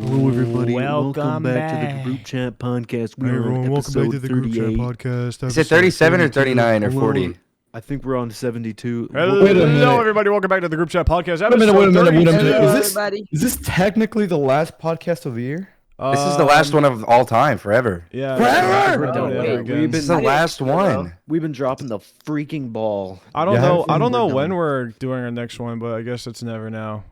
Hello, everybody. Welcome back to back. the Group Chat Podcast. Hey, everyone, welcome back to the Group Chat 38. Podcast. Is it 37 or 39 or 40? I think we're on 72. Hello, everybody. Welcome back to the Group Chat Podcast. Wait a minute. Hello, Is this technically the last podcast of the year? This is the last one of all time, forever. Yeah. Forever! We're doing it ever again. This is the last one. We've been dropping the freaking ball. I don't Yeah, know. I we're don't know done. when we're doing our next one, but I guess it's never now.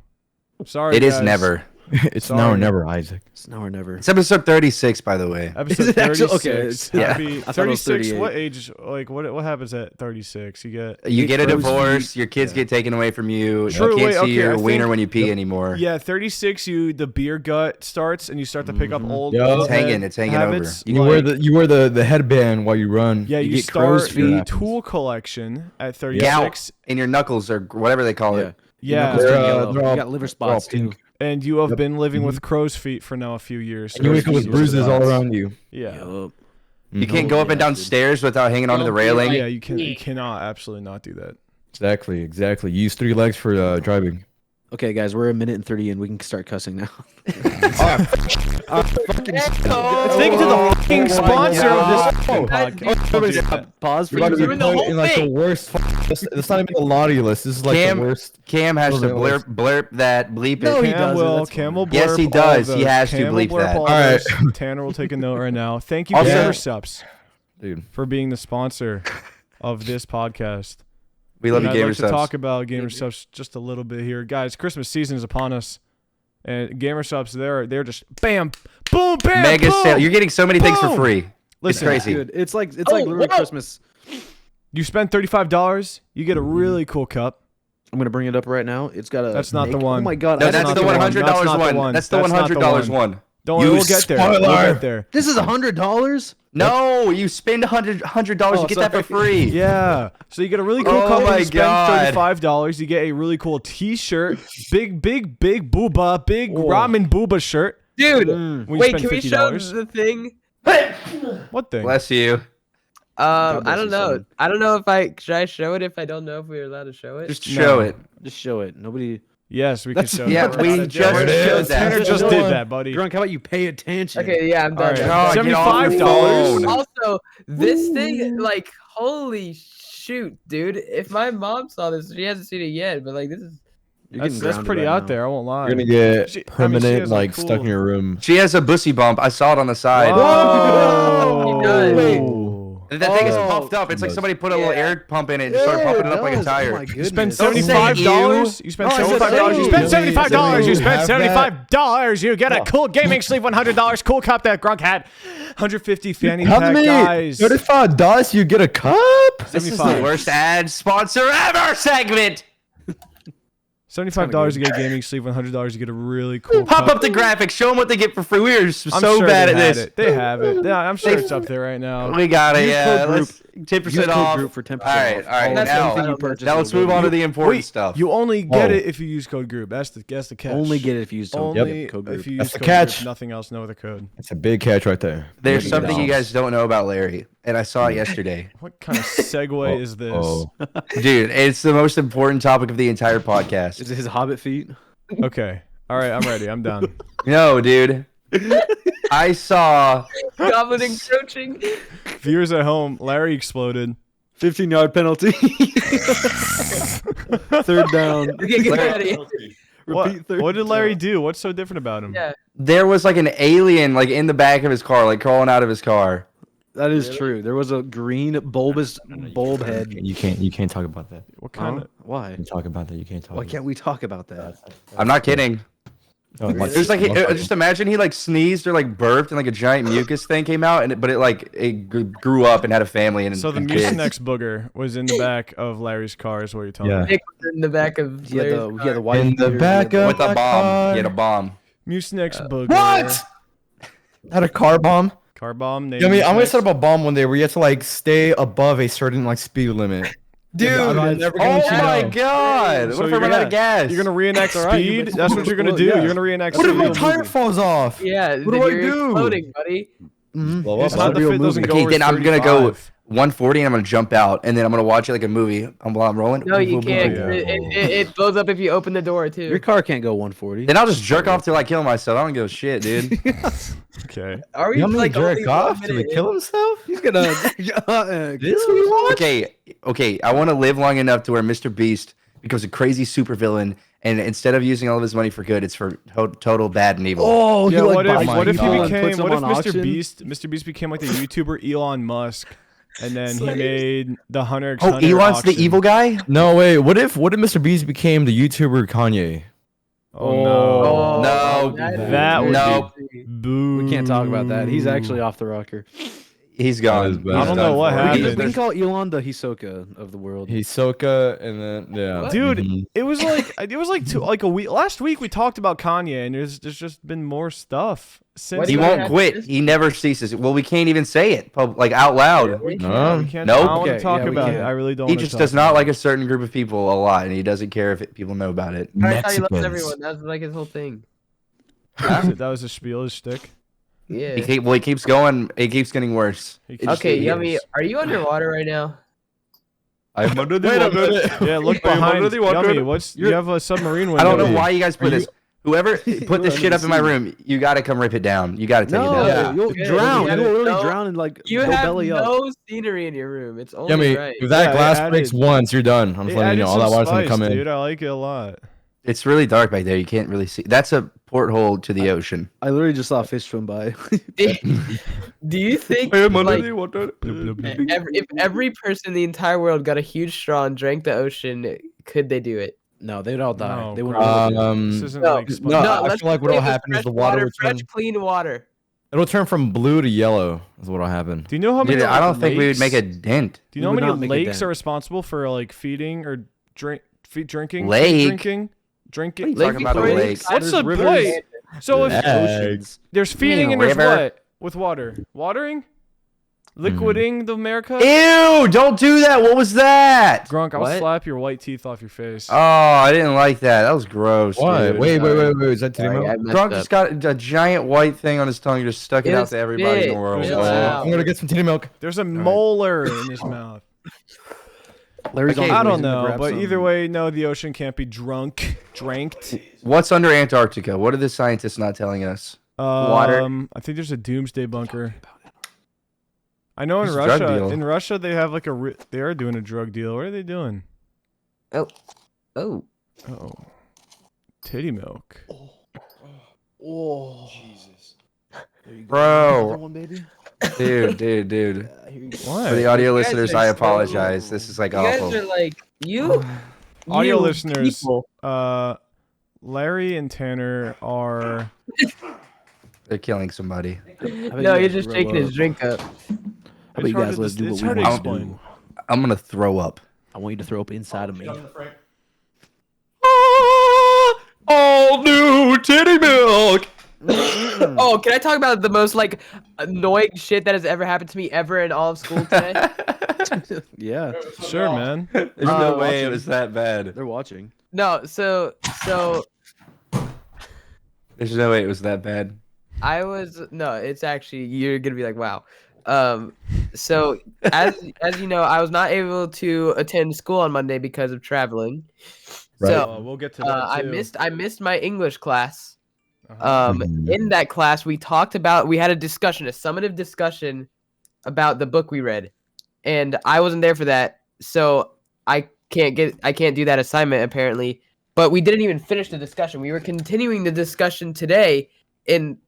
Sorry, It is guys. never. It's now or never, Isaac. It's now or never. It's episode 36, by the way. Episode it actually- 36. okay, That'd yeah. be I thought it was 36. 38. What age? Like what happens at 36? You get. You get a grows divorce, your kids get taken away from you, True, you can't wait, see okay, your I wiener think- when you pee anymore. Yeah, 36. The beer gut starts, and you start to pick up old. Yeah. old It's hanging, head it's hanging habits, You wear the headband while you run. Yeah, you get start crow's the feet. tool collection at Gout 36. in your knuckles or whatever they call Yeah. it. Yeah, Knuckles turn They're, yellow. they're all- You got liver spots, they're all too. and you have Yep. been living with crow's feet for now a few years. And you wake up with bruises all around you. Yeah. Yup. You can't go up and down stairs without hanging onto the railing. Yeah, you can. You cannot absolutely not do that. Exactly. You use 3 legs for driving. Okay, guys, we're a minute and 30 in. We can start cussing now. Thank you to the fucking sponsor of this podcast. Pause for You're about to you. be doing the put whole in like the thing. worst. It's not even the naughty list. This is like Cam- the worst. Cam has to Those are blurp that, bleep No, it. he Cam doesn't. will. That's Cam fine. will blurp Yes, he all does. of He those. has to Cam will bleep blurp that. all All right. those. Tanner will take a note right now. Thank you, Also- Gamer Subs, Dude. for being the sponsor of this podcast. We love And you, I'd Gamer like to Subs. talk about Gamer Subs just a little bit here, guys. Christmas season is upon us, and Gamer Subs they're just bam, boom, bam, Mega boom. sale. You're getting so many things for Boom. free. Listen, crazy. Dude, it's like Oh, literally whoa. Christmas. you spend $35, you get a really cool cup. I'm gonna bring it up right now. It's got a. That's not the make- one. Oh my god! No, I that's not the the one. $100 That's not the one. one. That's the That's not the $100 one. one. Don't worry, You we'll get there. We'll spoiler. get there. This is $100. No, you spend $100, Oh, you get that for sorry. free. Yeah. So you get a really cool Oh cup when my you spend God. $35. You get a really cool T-shirt, big booba, big Whoa. ramen booba shirt. Dude, When you wait, spend can we show $50. the thing? What thing? Bless you. bless I don't you, know. son. I don't know should I show it if I don't know if we're allowed to show it? Just show No. it. Just show it. Nobody. Yes, we can show. Yeah, that. we That's just a joke. showed Tanner that. just Go did on. that, buddy. Drunk, how about you pay attention? Okay, yeah, I'm All done. right. Oh, get off your $75. phone. Also, this thing, like, holy shoot, dude! If my mom saw this, she hasn't seen it yet, but like, this is. You're That's getting grounded pretty right out now. there. I won't lie. You're gonna get She permanent, has a like cool- stuck in your room. She has a bussy bump. I saw it on the side. Whoa. He does. Wait. That thing is Oh. puffed up. It's like somebody put a little Yeah. air pump in it and just started pumping it up like a does. tire. Oh my goodness. You spend Don't say $75. You spend Oh, I said $75. You spend you. $75. You You spend have $75. You get a cool gaming sleeve. $100. Cool cup that Grunk had. 150 fanny How pack, many? guys. $35, you get a cup? This is the 75. worst ad sponsor ever segment. $75 you get a gaming sleeve. $100 you get a really cool Pop cup. up the graphics. Show them what they get for free. We are I'm so sure bad they at had this. it. They have it. Yeah, I'm sure it's up there right now. We got it. Use Yeah. code Let's 10% Use code off. group for 10% All right. off. All right. That's Now, anything you purchase now let's will move go on to to the important Wait, stuff. you only get Oh. it if you use code group. That's the catch. Only get it if you use Only code if group. you use That's the code catch. group. Nothing else. No other code. That's a big catch right there. There's $30. something you guys don't know about Larry, and I saw it yesterday. What kind of segue is this? Oh. Dude, it's the most important topic of the entire podcast. Is it his hobbit feet? Okay. All right. I'm ready. I'm down. No, dude. I saw. goblin encroaching. Viewers at home, Larry exploded. 15-yard penalty. Third down. Okay, get ready. Repeat third What did Larry down. do? What's so different about him? Yeah. There was like an alien like in the back of his car, like crawling out of his car. That is true. There was a green bulbous bulb head. You can't talk about that. What kind of? Why? You can talk about that. You can't talk. Why about can't we talk about that? I'm not kidding. No, There's like just imagine he like sneezed or like burped and like a giant mucus thing came out, but it grew up and had a family and So the and kids. Mucinex booger was in the back of Larry's car, is what you're telling Yeah. me. Nick was in the back of. He had the Larry's he had the car. white In the beard, back he had with a my bomb. car. He had a bomb. Mucinex booger. What? Had a car bomb? Car bomb. I mean, I'm gonna set up a bomb one day where you have to like stay above a certain like speed limit. Dude, I'm never gonna Oh let you my know. god! So What if I you're run out gonna- of gas? You're gonna reenact All right, you speed. can- That's what you're gonna do. yeah. You're gonna reenact what if speed. my tire falls off? Yeah, What then do I you're do? exploding, buddy. Mhm. Blow It's up. not the Real fit doesn't movie. go Okay, over then I'm gonna go. 35. 140 and I'm gonna jump out and then I'm gonna watch it like a movie while I'm rolling. No, you can't. yeah. It blows up if you open the door too. Your car can't go 140. Then I'll just jerk off till I kill myself. I don't give a shit, dude. Okay. Are we You want me to like jerk only off 1 to minute kill himself? He's gonna. This what you want? Okay. I want to live long enough to where Mr. Beast becomes a crazy supervillain, and instead of using all of his money for good, it's for total bad and evil. Oh, Yeah, what if buys what if he people and became puts them what if on Mr. auction? Beast became like the YouTuber Elon Musk, and then he made the Hunter x Oh, Hunter Elon's the auction. evil guy? No, wait. What if Mr. Beast became the YouTuber Kanye? Oh no. No, That would no. be boo. We can't talk about that. He's actually off the rocker. He's gone. is bad. I don't know what We happened. can call Elon the Hisoka of the world. Hisoka, and then yeah. Dude, Mhm. it was like a week. Last week we talked about Kanye, and there's just been more stuff since. What He do then. you won't have quit. this? He never ceases. Well, we can't even say it like out loud. We No. can't. We can't. Nope. I don't want Okay, to talk yeah, we about it. can't. I really don't. He wanna just talk does about not it. like a certain group of people a lot, and he doesn't care if people know about it. That's how he loves Mexicans. everyone. That's like his whole thing. That was a spiel, his shtick. Yeah. He keeps going. It keeps getting worse. He It keeps just Okay, gets Yummy, worse. are you underwater right now? I'm under the Wait a water. minute. Yeah, look Are you behind. under the water? Yummy, what's you have a submarine window? I don't know Yummy. why you guys put Are you- this. Whoever put this under shit the up in my sea. room, you gotta come rip it down. You gotta take No, it down. Yeah. you'll Okay, drown. you You'll literally have no- drown and like You go have belly up. no scenery in your room. It's only Yummy, right. if that Yeah, glass it breaks added- once, you're done. I'm just It letting you added know. All that some water's gonna spice, come in. dude. I like it a lot. It's really dark back there. You can't really see. That's a porthole to the ocean. I literally just saw a fish swim by. Do you think like, if every person in the entire world got a huge straw and drank the ocean, could they do it? No, they'd all die. No, they wouldn't. bro. live there. This isn't No, like no, SpongeBob. I let's feel like what'll replace it with happen is fresh the water will fresh, turn- clean water. It'll turn from blue to yellow. Is what'll happen. Do you know how many? Dude, I don't think we would lakes- make a dent. Do you know We how would many not make a lakes dent. are responsible for like feeding or drinking? Lake? Drinking. Talking about a Victoria lake. is What's There's the rivers. point? So if Eggs. there's feeding a and there's river. what with water? Watering, liquiding the America. Ew! Don't do that. What was that? Grunk, I'll What? slap your white teeth off your face. Oh, I didn't like that. That was gross. What? Dude. Wait. Is that titty Sorry, milk? I messed Drunk up. just got a giant white thing on his tongue. Just stuck it It out was to everybody in big. the world. Chill Oh. out. I'm gonna get some titty milk. There's a molar in his mouth. Larry's Okay, on I his don't way to know, grab but some- either way, no, the ocean can't be dranked. What's under Antarctica? What are the scientists not telling us? Water. I think there's a doomsday bunker. I know in It's a drug Russia. deal. In Russia, they have like they are doing a drug deal. What are they doing? Oh, Oh, titty milk. Oh, Jesus. There you go. Bro. Another one, baby. Dude. Here you go. What? For the audio You guys listeners, are I so- apologize. This is like you guys awful. are like you. Audio you listeners, people. Larry and Tanner are. They're killing somebody. I bet No, you you're guys just grow shaking his up. drink up. I bet It's you hard guys to let's do it's what hard we to want to explain. do. I'm gonna throw up. I want you to throw up inside of me. All new titty milk. Oh, can I talk about the most like annoying shit that has ever happened to me ever in all of school today? Yeah, Sure, man. There's no way watching. it was that bad. they're watching. No, so There's no way it was that bad. I was no, it's actually you're gonna be like, wow. So as you know, I was not able to attend school on Monday because of traveling. Right. So We'll get to that too. I missed my English class. Uh-huh. In that class, we had a discussion, a summative discussion about the book we read, and I wasn't there for that, so I can't do that assignment apparently. But we didn't even finish the discussion. We were continuing the discussion today in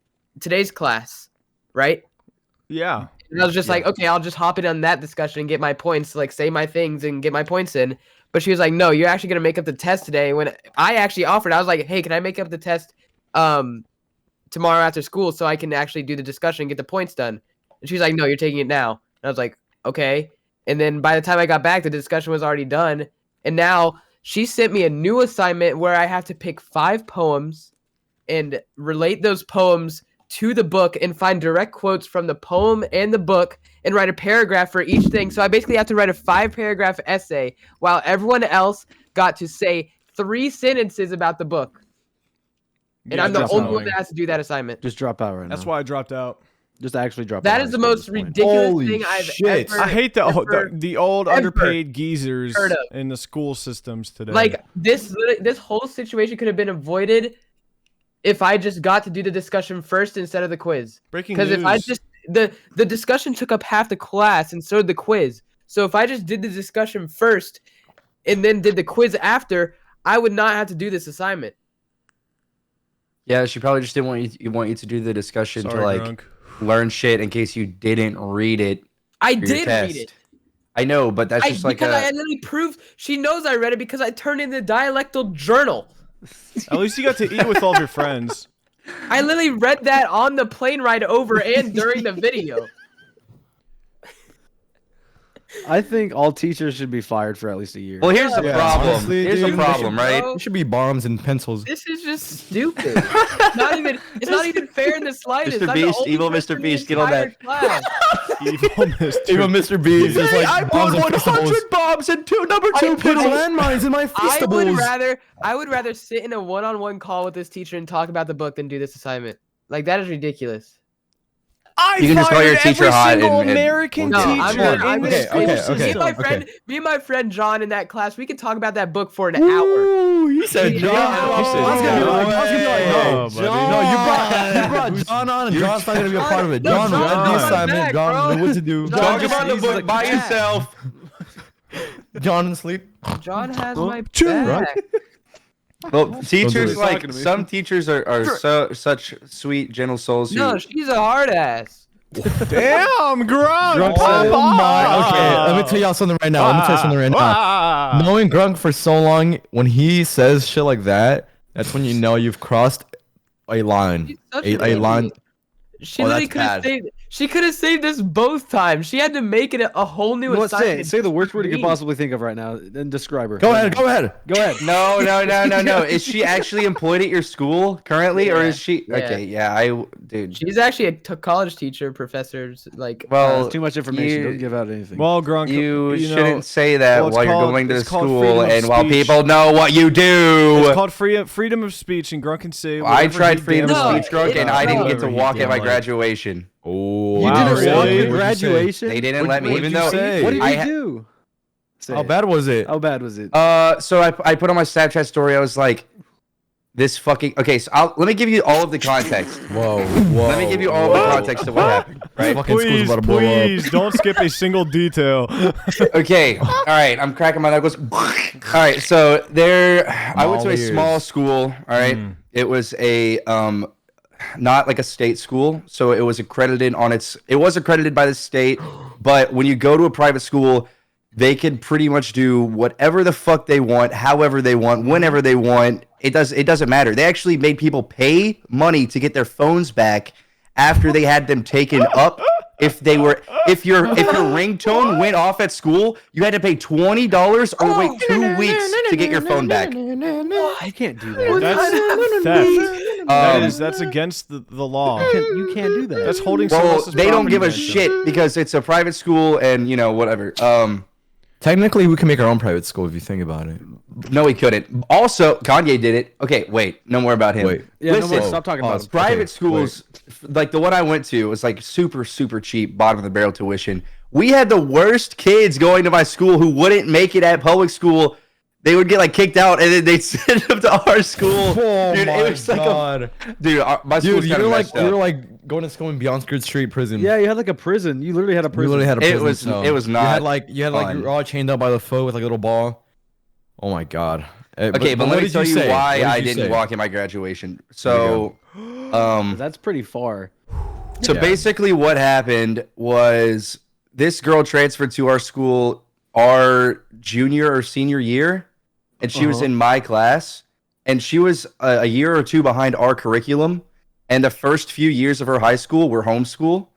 today's class, right? Yeah. And I was just like, okay, I'll just hop in on that discussion and get my points, like say my things and get my points in. But she was like, no, you're actually gonna make up the test today. When I actually offered, I was like, hey, can I make up the test tomorrow after school so I can actually do the discussion and get the points done? And she was like, no, you're taking it now. And I was like, okay. And then by the time I got back, the discussion was already done. And now she sent me a new assignment where I have to pick 5 poems and relate those poems to the book and find direct quotes from the poem and the book and write a paragraph for each thing. So I basically have to write a 5-paragraph essay while everyone else got to say 3 sentences about the book. And Yeah, I'm the that's only one annoying. that has to do that assignment. Just drop out right now. That's why I dropped out. Just actually drop. That is the most ridiculous Holy thing I've shit. ever. I hate the ever the old ever underpaid geezers heard of. in the school systems today. Like this whole situation could have been avoided if I just got to do the discussion first instead of the quiz. breaking Because news. if I just the discussion took up half the class and so did the quiz. So if I just did the discussion first and then did the quiz after, I would not have to do this assignment. Yeah, she probably just didn't want you to do the discussion Sorry, to like Grunk. learn shit in case you didn't read it. I for your did test. read it. I know, but that's just like because I a. literally proved she knows I read it because I turned in the dialectal journal. At least you got to eat with all of your friends. I literally read that on the plane ride over and during the video. I think all teachers should be fired for at least a year. Well, here's the Yeah, problem. honestly, Here's the dude, problem, right? bro. It should be bombs and pencils. This is just stupid. It's not even fair in the slightest. Mr. I'm the Beast, only evil person Mr. in the Beast, get on that. entire class. Evil Mr. Even Mr. Beast is like I bombs put and pencils. 100 bombs and number I two put pencils. landmines in my I would rather sit in a one-on-one call with this teacher and talk about the book than do this assignment. Like that is ridiculous. I You can just call your fired teacher every hot single and- American No, I'm teacher gonna- I'm in the gonna- school okay, system. Me and my okay. friend, me and my friend John in that class, we could talk about that book for an hour. Ooh, he said Yeah. John. Yeah. He said I was gonna be like- no I was gonna be like, way. no, buddy. No, you brought John on, and John's not gonna be a part of it. No, John John's read on the my assignment. back, John bro. knew what to do. John Talk just about the needs book to by back. yourself. John in sleep. John has my Choo. back. Well, teachers it. like Talking to me. some teachers are such sweet, gentle souls. Who, No, she's a hard ass. Damn, Grunk, Grunk pop said- Oh my. off. Okay, let me tell y'all something right now. Let me tell you something right now. Ah. Knowing Grunk for so long, when he says shit like that, that's when you know you've crossed a line. She's such A an line. idiot. She Oh, literally that's could have bad. saved. She could have saved us both times. She had to make it a whole new What, assignment. say the worst word you could Green. possibly think of right now, then describe her. Go ahead. Go ahead. Go ahead. No. Is she actually employed at your school currently, or Yeah. is she? Yeah. Okay, yeah, dude. She's actually a college teacher, professors like. Well, That's too much information. you- Don't give out anything. Well, Grunk, You know, shouldn't say that well, it's while you're called- going to it's called school freedom of and while speech. people know what you do. It's called freedom of speech, and Grunk can say. I whatever tried he freedom damn of No, speech, drunk, and I didn't get to whatever he walk at damn my like. graduation. Oh, you Wow, didn't walk really? at What'd you say? graduation. They didn't let me, what'd even you though say? What did I you ha- do? Say How it. bad was it? How bad was it? So I put on my Snapchat story. I was like, this fucking. Okay, so let me give you all of the context. Whoa. Let me give you all of the context of what happened. Right? Fucking school's Please, about to blow up. please, don't skip a single detail. Okay. All right. I'm cracking my knuckles. All right. So I went to a All ears. small school. All right. It was a not like a state school, so it was accredited it was accredited by the state, but when you go to a private school, they can pretty much do whatever the fuck they want, however they want, whenever they want. It doesn't matter. They actually made people pay money to get their phones back after they had them taken up. If your ringtone went off at school, you had to pay $20 or wait 2 weeks to get your phone back. You can't do that. That's theft. That's against the law. You can't do that. That's holding someone Well, else's they don't property give a against them. shit because it's a private school and whatever. Technically, we can make our own private school if you think about it. No, he couldn't. Also, Kanye did it. Okay, wait, no more about him. Wait. Yeah, no Listen, more. Stop talking about pause. him. private Okay, schools, like the one I went to, was like super, super cheap, bottom of the barrel tuition. We had the worst kids going to my school who wouldn't make it at public school. They would get like kicked out, and then they'd send them to our school. Oh Dude, my it was like god. my Dude, school's you kind were of like messed up. going to school in Beyond Skirt Street prison. Yeah, you had like a prison. You literally had a We prison. literally had a It prison. was- cell. it was You not had like you fun. were all chained up by the foot with like a little ball. Oh my god. Okay, but let what me did tell you say? why What did I you didn't say? walk at my graduation. There you So, That's pretty far. So Yeah. basically, what happened was this girl transferred to our school our junior or senior year, and she was in my class, and she was a year or two behind our curriculum. And the first few years of her high school were homeschool,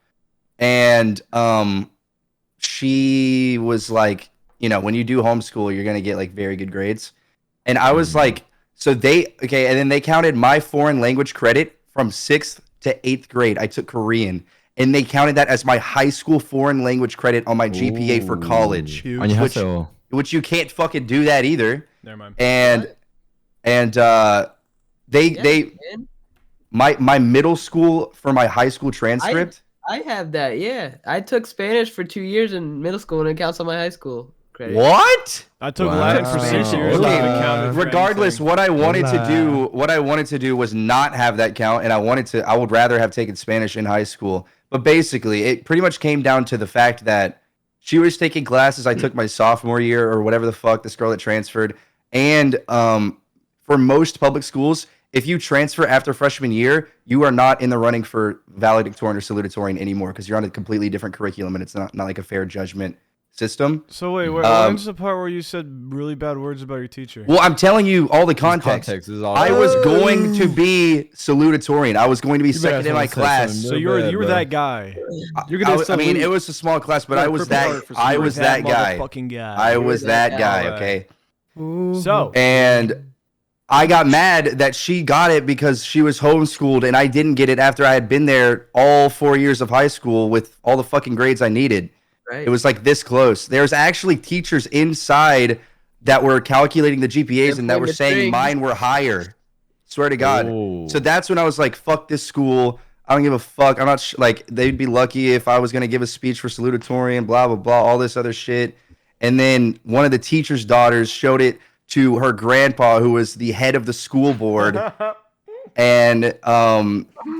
and she was like, when you do homeschool, you're gonna get like very good grades. And I was like, and then they counted my foreign language credit from 6th to 8th grade. I took Korean, and they counted that as my high school foreign language credit on my GPA for college, Huge. On your Which- hustle. which you can't fucking do that either. Never mind. And they man. my middle school for my high school transcript, I have that. Yeah, I took Spanish for 2 years in middle school, and it counts on my high school credit. What? I took Wow. Latin for 6 years. Okay, and it counted for regardless, anything. what I wanted to do was not have that count, and I would rather have taken Spanish in high school. But basically, it pretty much came down to the fact that she was taking classes I took my sophomore year or whatever the fuck, this girl that transferred. And for most public schools, if you transfer after freshman year, you are not in the running for valedictorian or salutatorian anymore because you're on a completely different curriculum and it's not like a fair judgment system. So wait, when's the part where you said really bad words about your teacher? Well, I'm telling you all the context. Is all I was going to be salutatorian. I was going to be second in my class. So you were that guy. You're gonna. I mean, it was a small class, but Yeah, I was purple that. heart for I salute. was that guy. Motherfucking guy. I was that guy. guy. Okay. So And I got mad that she got it because she was homeschooled and I didn't get it after I had been there all 4 years of high school with all the fucking grades I needed. Right. It was like this close. There's actually teachers inside that were calculating the GPAs and that pulling were the saying strings. mine were higher. Swear to God. Oh. So that's when I was like, fuck this school. I don't give a fuck. I'm not like, they'd be lucky if I was going to give a speech for salutatorian, blah, blah, blah, all this other shit. And then one of the teacher's daughters showed it to her grandpa, who was the head of the school board. And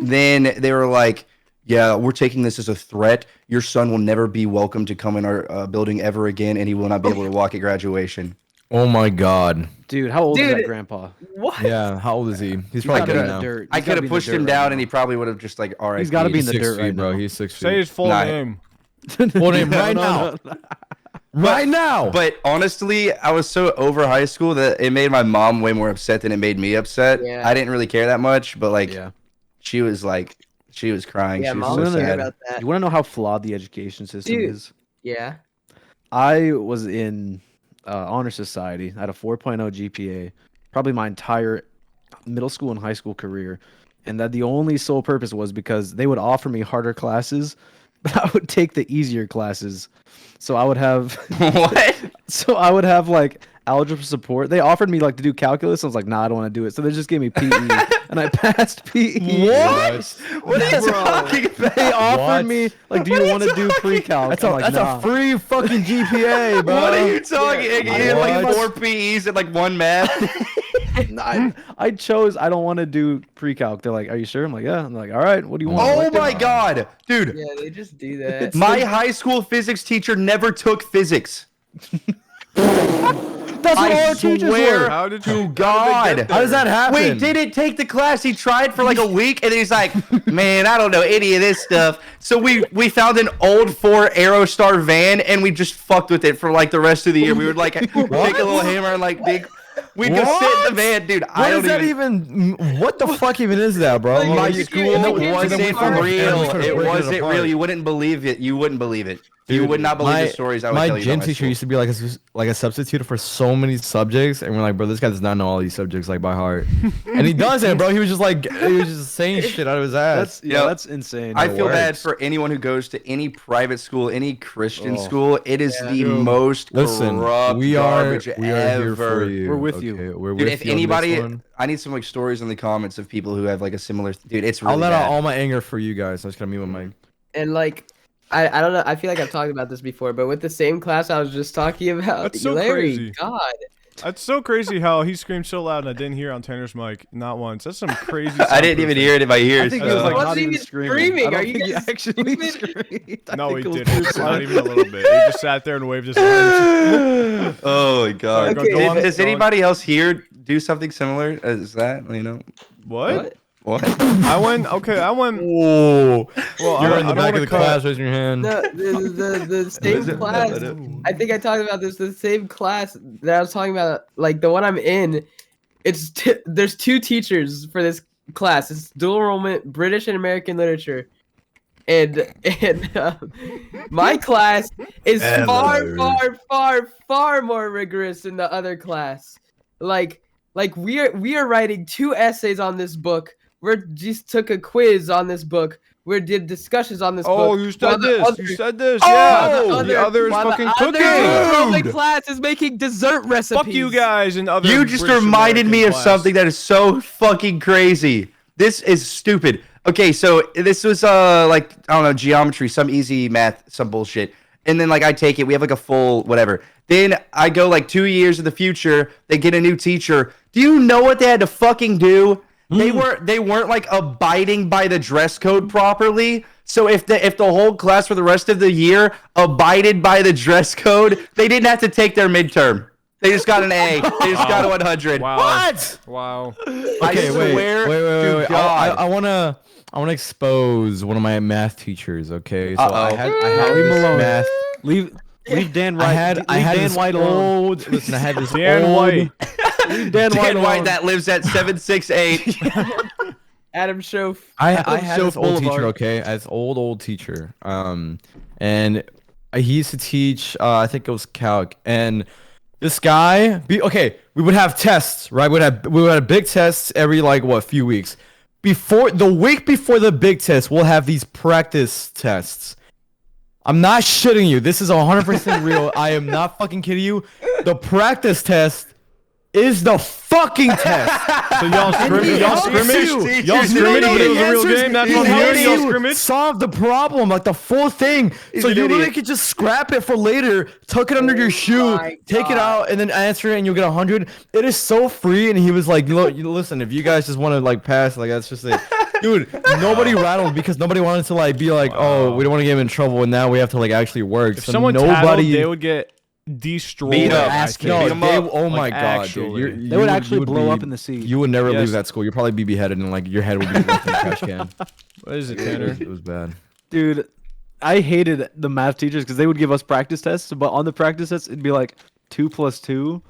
then they were like, yeah, we're taking this as a threat. Your son will never be welcome to come in our building ever again, and he will not be able to walk at graduation. Oh my god. Dude, how old is Dude, that grandpa? What? Yeah, how old is he? He's He's probably gotta dead be in the now. dirt. I He's could gotta have be in the pushed dirt him right down, now. and he probably would have just like, all right. He's gotta be in the 6 dirt feet, right bro. now. He's 6 say feet. his full Nah. name. Full name right No, now. no, no. Right now. But honestly, I was so over high school that it made my mom way more upset than it made me upset. Yeah. I didn't really care that much, but like, Yeah. she was crying. Yeah, She was mom so was sad. sad about that. You want to know how flawed the education system Dude. is? Yeah. I was in honor society. I had a 4.0 GPA, probably my entire middle school and high school career, and that the only sole purpose was because they would offer me harder classes, but I would take the easier classes. So I would have What? So I would have like algebra support. They offered me like to do calculus. I was like, nah, I don't want to do it. So they just gave me PE, and I passed PE. What? What are you talking about? They offered What? me like, do you want to do pre-calc? That's I'm like, that's nah. a free fucking GPA, bro. What are you talking? You had like What? 4 PEs and like 1 math. I chose. I don't want to do pre-calc. They're like, are you sure? I'm like, yeah. I'm like, all right. What do you want? Oh Like, my god, dude! Yeah, they just do that. My high school physics teacher never took physics. that's what I all our teachers swear were. How did to you God. How does that happen? Wait, didn't take the class. He tried for like a week, and then he's like, "Man, I don't know any of this stuff." So we found an old Ford Aerostar van, and we just fucked with it for like the rest of the year. We would like take a little hammer and like dig. We'd go sit in the van, dude. What I don't is that even? What the fuck even is that, bro? Like, My you school can't- you can't wasn't take it apart. real. Trying to It break it wasn't apart. real. You wouldn't believe it. You wouldn't believe it. You Dude, would not believe the stories I would my tell you. gym about teacher school. used to be like a substitute for so many subjects, and we're like, bro, this guy does not know all these subjects like by heart, and he doesn't, bro. He was just saying shit out of his ass. That's yeah. Yo, That's insane. I It feel bad works. for anyone who goes to any private school, any Christian Oh. school. It is the most Listen, corrupt we are garbage here ever. for you. We're with you. Okay, We're Dude, with if you on this anybody, one. I need some like stories in the comments of people who have like a similar. Dude, it's really I'll let bad. out all my anger for you guys. I'm just gonna mute my mic. And like, I don't know. I feel like I've talked about this before, but with the same class I was just talking about, That's so Larry, crazy. God. That's so crazy how he screamed so loud and I didn't hear on Tanner's mic not once. That's some crazy. I didn't even hear it in my ears. I think he was like Wasn't not even even screaming. screaming. I don't Are you think he guys actually stupid? screamed. I No, think he it was didn't. just Not like- even a little bit. He just sat there and waved his arms. Oh my god. Okay, Go on, Does go on. anybody else here do something similar as that? You know What? what? I went. Okay, I went. Whoa! Well, You're I in the don't back of wanna the cut- class. Raise your hand. The same class. I think I talked about this. The same class that I was talking about, like the one I'm in. There's 2 teachers for this class. It's dual enrollment, British and American literature, and my class is far more rigorous than the other class. Like we are writing 2 essays on this book. We just took a quiz on this book. We did discussions on this book. Oh, you while said the this. other- You said this. while Yeah. The other is while the fucking other cooking. enrollment class is making dessert recipes. Fuck you guys and other. You just British reminded me American of class. something that is so fucking crazy. This is stupid. Okay, so this was like I don't know, geometry, some easy math, some bullshit. And then like I take it, we have like a full whatever. Then I go like 2 years in the future, they get a new teacher. Do you know what they had to fucking do? They weren't like abiding by the dress code properly. So if the whole class for the rest of the year abided by the dress code, they didn't have to take their midterm. They just got an A. They just got a 100. Wow. What? Wow. Okay, wait. to God. I wanna expose one of my math teachers. Okay, so I had Leave him this alone. math. Leave Dan White. I had Dan this White alone. old. Listen, I had this Dan old, White. Leave Dan White Dan alone. White that lives at 768. Adam Schoaf. I Adam had this Schoaf old teacher, Boulevard. okay? This old teacher. And he used to teach, I think it was calc. And this guy, okay, we would have tests, right? We would have big tests every few weeks. The week before the big test, we'll have these practice tests. I'm not shitting you. This is 100% real. I am not fucking kidding you. The practice test is the fucking test. So y'all scrimmage? Y'all scrimmage? Y'all He's an scrimmage? But it was a real answers- game. That's it what I'm helps hearing. Y'all you scrimmage? solve the problem, like the full thing. He's So an you idiot. really could just scrap it for later, tuck it under your shoe, my take it God. out, and then answer it, and you'll get 100. It is so free. And he was like, listen, if you guys just want to pass, that's just it. Dude, nobody rattled because nobody wanted to be like, oh, we don't want to get him in trouble, and now we have to actually work. If So someone tattled, nobody. they would get destroyed. Beat up. I Ass think. No, Beat 'em they, up. oh my Like, god, actually. dude. They would actually blow up in the sea. You would never Yes. leave that school. You'd probably be beheaded, and your head would be left in the trash can. What is it, It Tanner? was bad. Dude, I hated the math teachers because they would give us practice tests, but on the practice tests it'd be like 2 + 2.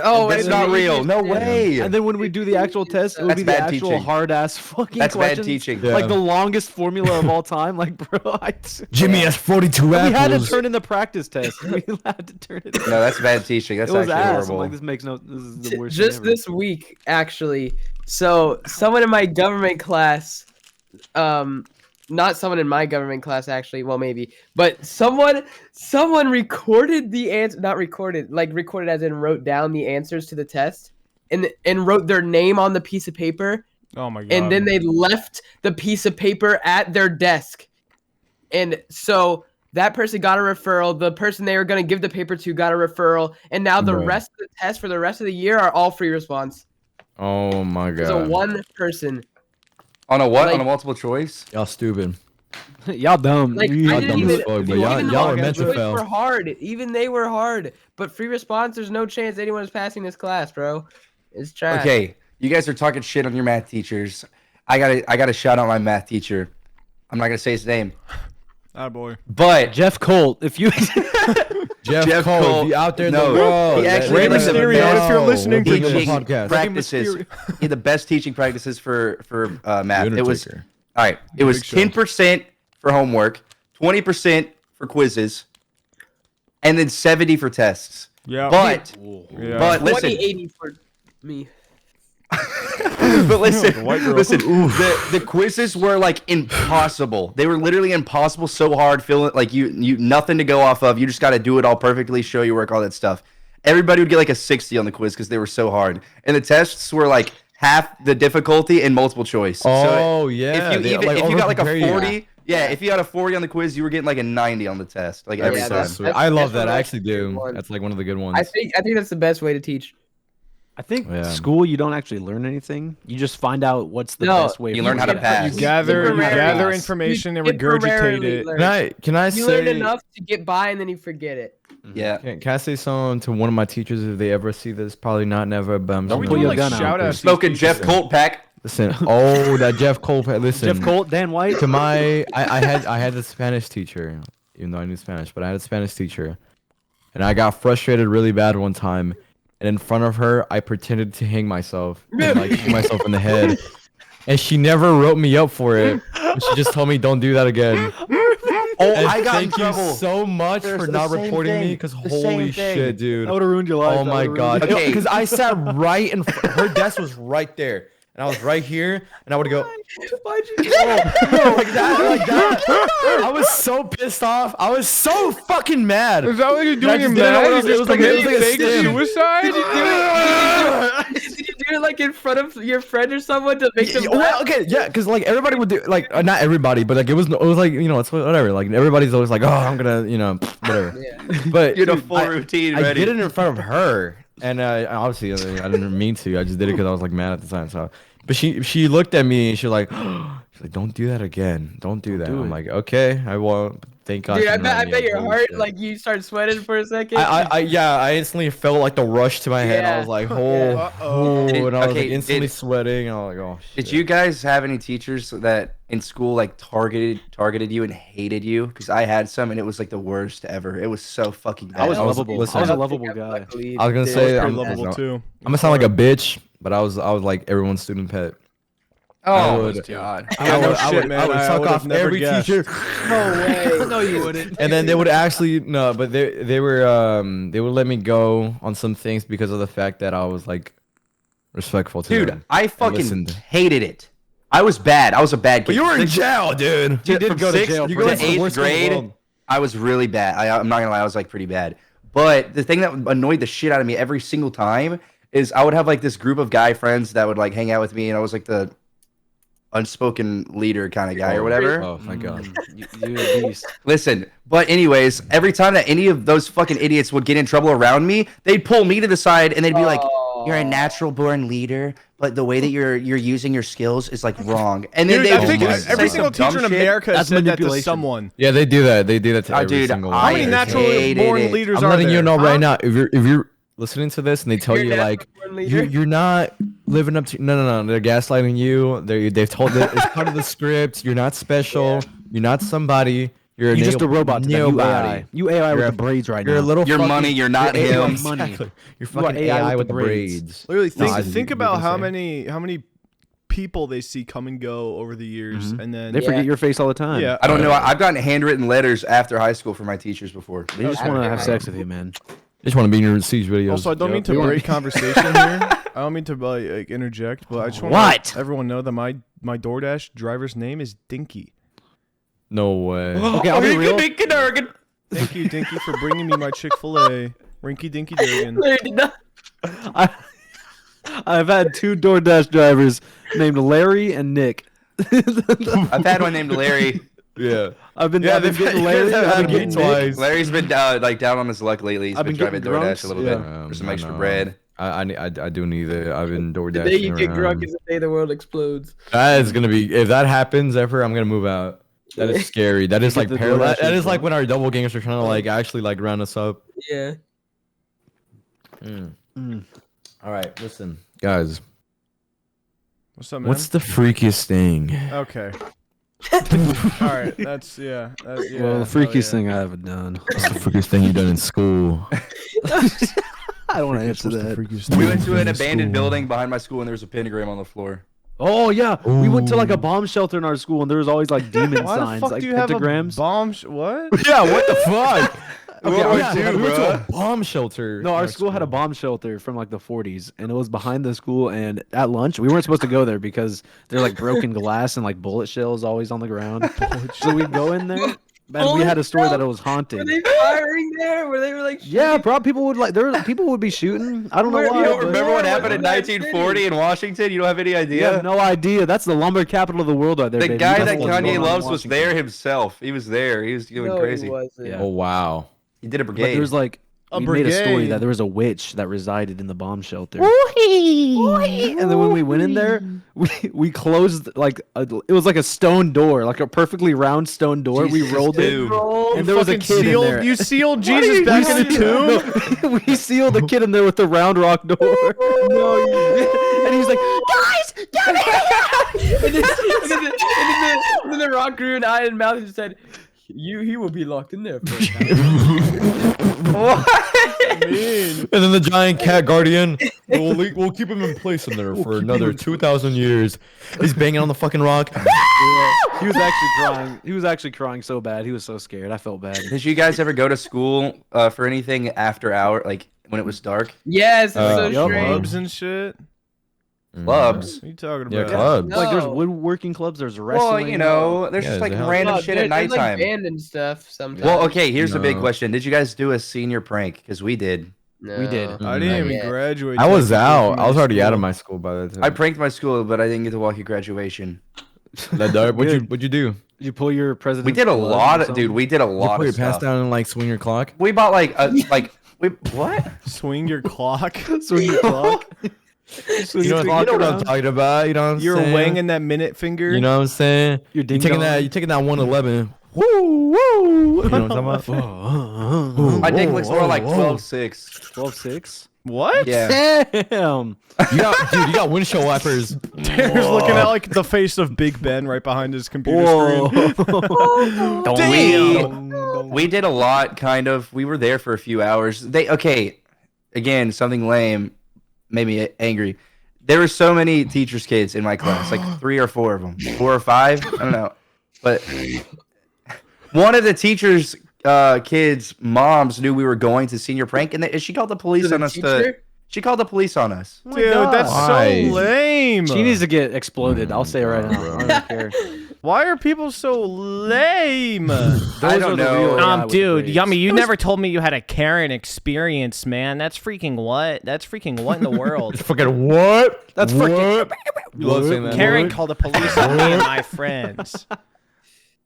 Oh, That's and not then real. No yeah. way. And then when we do the actual test, it would That's be the bad actual teaching. hard ass fucking That's bad questions. teaching. Yeah. Like the longest formula of all time. Like, bro, Jimmy has 42 we had to apples. turn in the practice test. We had to turn it in. No, that's bad teaching. That's It was actually ass. I'm horrible. like, this is the worst thing Just ever. this week, actually. So someone in my government class, not someone in my government class actually, well maybe, but someone recorded the answer, not recorded, recorded as in wrote down the answers to the test, and wrote their name on the piece of paper, Oh my god. and then they left the piece of paper at their desk, and so that person got a referral. The person they were gonna give the paper to got a referral, and now the Bro. rest of the tests for the rest of the year are all free response. Oh my So god. one person. On a what? Like- On a multiple choice? Y'all stupid. Y'all dumb. Like, You- I Y'all didn't dumb even, as fuck, but even y'all though are the meant to quiz fail. were hard. Even they were hard. But free response, there's no chance anyone's passing this class, bro. It's trash. Okay, you guys are talking shit on your math teachers. I gotta shout out my math teacher. I'm not gonna say his name, Attaboy. but Jeff Colt, if you Jeff Cole, Cole- if you out there in no, the world. he actually Rey has the Mysterio, best if you're listening to we'll bring him teaching on the podcast. practices. He had the best teaching practices for math. The It was Undertaker. all right. It was Big Show. 10% for homework, 20% for quizzes, and then 70 for tests. Yeah. But yeah. but listen, 2080 for me. but listen, White girl. listen. The quizzes were impossible. They were literally impossible. So hard, feeling like you nothing to go off of. You just got to do it all perfectly, show your work, all that stuff. Everybody would get a 60 on the quiz because they were so hard, and the tests were half the difficulty and multiple choice. Oh yeah. If you they, if you got a overprepare you. 40, yeah, if you got a 40 on the quiz, you were getting a 90 on the test, every Yeah, time. that's- Sweet. I love that's that. I one actually of the good do. ones. That's one of the good ones. I think that's the best way to teach. I think Yeah. school you don't actually learn anything. You just find out what's the No, best way. you for learn how to get it. pass. You gather Temporarily. information and You regurgitate temporarily it. learn. Can I You learn say enough to get by, and then you forget it. Yeah. can I say something to one of my teachers if they ever see this? Probably not, never. But I'm Are we just Pull doing your gonna- gun out, shout please. outs? Smoking Jeff Colt pack. Listen. Oh, that Jeff Cole. Listen. Jeff Colt, Dan White. To my, I had a Spanish teacher, even though I knew Spanish, but I had a Spanish teacher, and I got frustrated really bad one time, and in front of her, I pretended to hang myself, and, shoot myself in the head, and she never wrote me up for it. And she just told me, "Don't do that again." Oh, And I got in thank you trouble. so much There's for the not same reporting me, thing. because The same holy thing. shit, dude. That would have ruined your life. Oh That my would've god. ruined your- Okay. Because I sat right in her desk was right there. And I was right here, and I would go, Why'd you like that. I was so pissed off. I was so fucking mad. Is that what you're I doing just in didn't know what math? else- You it just was like a- it was committed like a fake stim. suicide? Did you do it like in front of your friend or someone to make them Well, laugh? okay, yeah, because like everybody would do like not everybody, but like it was like it's whatever. Like everybody's always like, oh, I'm gonna whatever. Yeah. But Get a dude, full routine I ready. did it in front of her, and obviously I didn't mean to. I just did it because I was like mad at the time. So, but she looked at me and she's like, don't do that again. Don't do that. I'm like, okay, I won't. Thank God. Dude, she I reminded bet me of your holy heart, shit. like, you started sweating for a second. I instantly felt like the rush to my head. I was like, oh, Uh-oh. and I was like Okay, instantly sweating. And I was like, oh shit. Did you guys have any teachers that in school like targeted you and hated you? Because I had some, and it was like the worst ever. It was so fucking bad. I was I was- lovable. listen, I was a I lovable guy. Luckily, I was gonna did. say, Pretty I'm lovable too. I'm gonna sound like a bitch, but I was like everyone's student pet. I Oh would- God. Yeah, no I shit, would, man. I would I suck would've off never every guessed. teacher, No way. No, you wouldn't. and then they would actually no, but they would let me go on some things because of the fact that I was like respectful to Dude, them. I fucking listened. hated it. I was bad. I was a bad kid. But you were in jail, dude. You did from go to sixth jail to for that. eighth grade. I was really bad. I'm not gonna lie, I was like pretty bad. But the thing that annoyed the shit out of me every single time is I would have like this group of guy friends that would like hang out with me, and I was like the unspoken leader kind of guy or whatever. Oh my god. You a beast. Listen, but anyways, every time that any of those fucking idiots would get in trouble around me, they'd pull me to the side and they'd be like, "You're a natural born leader, but the way that you're using your skills is like wrong." And then Dude, they I think would my just every say single some dumb teacher in shit. America has That's said that to manipulation. someone. Yeah, they do that. They do that to every Dude, single How one. many I natural hated born it. leaders I'm are letting there? you know right Huh? now. If you're listening to this and they tell You're you a like natural born leader? you're not living up to no, they're gaslighting you. They've told that it's part of the script. You're not special. You're not somebody. You're You're just a robot to them. You nobody. AI. You AI You're with a- the braids right You're a now. little Your fucking, money, you're not you're him. AI, Money. exactly. You're You are fucking AI AI with with the the braids. Literally, No, think you're about gonna how say. many people they see come and go over the years, and then They forget your face all the time. yeah, I don't know. I've gotten handwritten letters after high school from my teachers before. They just want to have sex with you, man. They just want to be in your siege videos. Also, I don't mean to we want- break conversation here. I don't mean to like interject, but I just want What? to let everyone know that my DoorDash driver's name is Dinky. No way. Okay, I'll be real. Thank you, Dinky, for bringing me my Chick-fil-A. Rinky Dinky Durgan. Larry did not- I, I've had 2 DoorDash drivers named Larry and Nick. I've had one named Larry. Yeah. I've been Yeah, I've been they've getting had- Larry. they've I've had been getting me Nick. twice. Larry's been like down on his luck lately. He's I've been been driving getting DoorDash drunks, a little yeah. bit for some I extra know. bread. I do need it. I've been door The dashing day you get around. drunk is the day the world explodes. That is gonna be if that happens ever, I'm gonna move out. That is scary. That is get like the paralyzed. DoorDash That is info. like when our double gangs are trying to like actually like round us up. Yeah. All right, listen, guys. What's up, man? What's the freakiest thing? Okay. All right, that's yeah. Well, the hell freakiest yeah. thing I haven't done. What's the freakiest thing you've done in school? I don't want to answer that. We went to an abandoned building behind my school, and there was a pentagram on the floor. Oh yeah, we went to like a bomb shelter in our school, and there was always like demon Why the signs, fuck like do you have a pentagrams. bomb? What? Yeah, what the fuck? Okay, World War yeah, II, we we went went to to a bomb shelter. No, in our school had a bomb shelter from like the 40s, and it was behind the school. And at lunch, we weren't supposed to go there because there's like broken glass and like bullet shells always on the ground. So we'd go in there, and we had a story that it was Were haunted. they firing there? Were they like? Yeah, probably people would like people would be shooting. I don't know Where- why. you You don't but- don't remember what Yeah, happened in what's that 1940 in Washington? You don't have any You idea? have no idea. That's the lumber capital of the world right there. The baby. guy That's that what's going Kanye on in loves was Washington. there himself. He was there. He was going No, crazy. He wasn't. Yeah. Oh wow. He did a But brigade. there's like A we made a story brigade. that there was a witch that resided in the bomb shelter. And then when we went in there, we closed like it was like a stone door, like a perfectly round stone door. we Jesus, rolled dude. it, and You there was a fucking kid sealed, in there. You sealed Jesus back in the tomb? No, we sealed the kid in there with the round rock door. No, and he's like, guys, get it! And then the rock grew an eye and mouth and said, he will be locked in there for a time." Mean. And then the giant cat guardian, we'll keep him in place in there for another 2,000 years. He's banging on the fucking rock. He was actually crying. He was actually crying so bad. He was so scared. I felt bad. Did you guys ever go to school for anything after hour, like when it was dark? Yes, it's so Yup. strange. Clubs and shit. Clubs. What are you talking Yeah, about? clubs. No. Like there's woodworking clubs. There's wrestling. Well, you know, there's Yeah, just like they have- random No, shit at there's, nighttime. like band and stuff sometimes. Well, okay, here's the big No. question. Did you guys do a senior prank? Because we did. We did. I didn't even yet. graduate. I till was I could out. go I was to already out of school. my school by that time. I pranked my school, but I didn't get to walk at graduation. That dope. What'd you do? Did you pull your president? We did a lot of, dude. We did a You lot put your of pants stuff. down and like swing your clock. We bought we what? Swing your clock. Swing your clock. You know what I'm talking about? You know what I'm You're saying? wanging that minute finger. You know what I'm saying? Your You ding taking that? dong. You taking that 111? Woo woo! You know what I'm talking about? My dick looks more like 12.6. 12.6. What? Yeah. Damn. You got windshield wipers. Tanner's looking at like the face of Big Ben right behind his computer screen. Damn. We did a lot, kind of. We were there for a few hours. Again, something lame made me angry. There were so many teachers' kids in my class, like 3 or 4 of them, 4 or 5, I don't know. But one of the teachers' kids' moms knew we were going to senior prank, and she called the police on us. She called the police on us. Dude, that's Why? so lame. She needs to get exploded. I'll say it right now. I don't care. Why are people so lame? I don't know. Dude, Yummy, you never told me you had a Karen experience, man. That's freaking what? That's freaking what in the world? Fucking what? That's freaking. You love saying that. Karen called the police on me and my friends.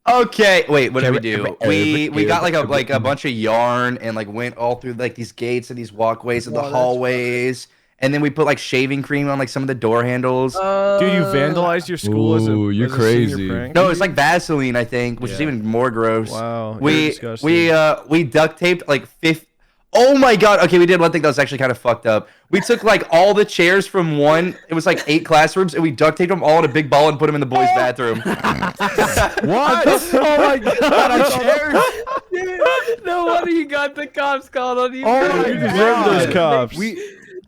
Okay, wait. What did we Okay, do? okay, We got like a bunch of yarn and like went all through like these gates and these walkways and the hallways, and then we put like shaving cream on like some of the door handles. Dude, you vandalized your school as a Ooh, you're as a senior crazy. prank? No, it's like Vaseline, I think, which is Yeah. even more gross. Wow, you're We disgusting. we duct taped like 50. Oh my god. Okay, we did one thing that was actually kind of fucked up. We took like all the chairs from one. It was like 8 classrooms, and we duct taped them all in a big ball and put them in the boys' bathroom. What? Oh my god! Chairs. No wonder you got the cops called on you. Oh You my deserve God. those cops.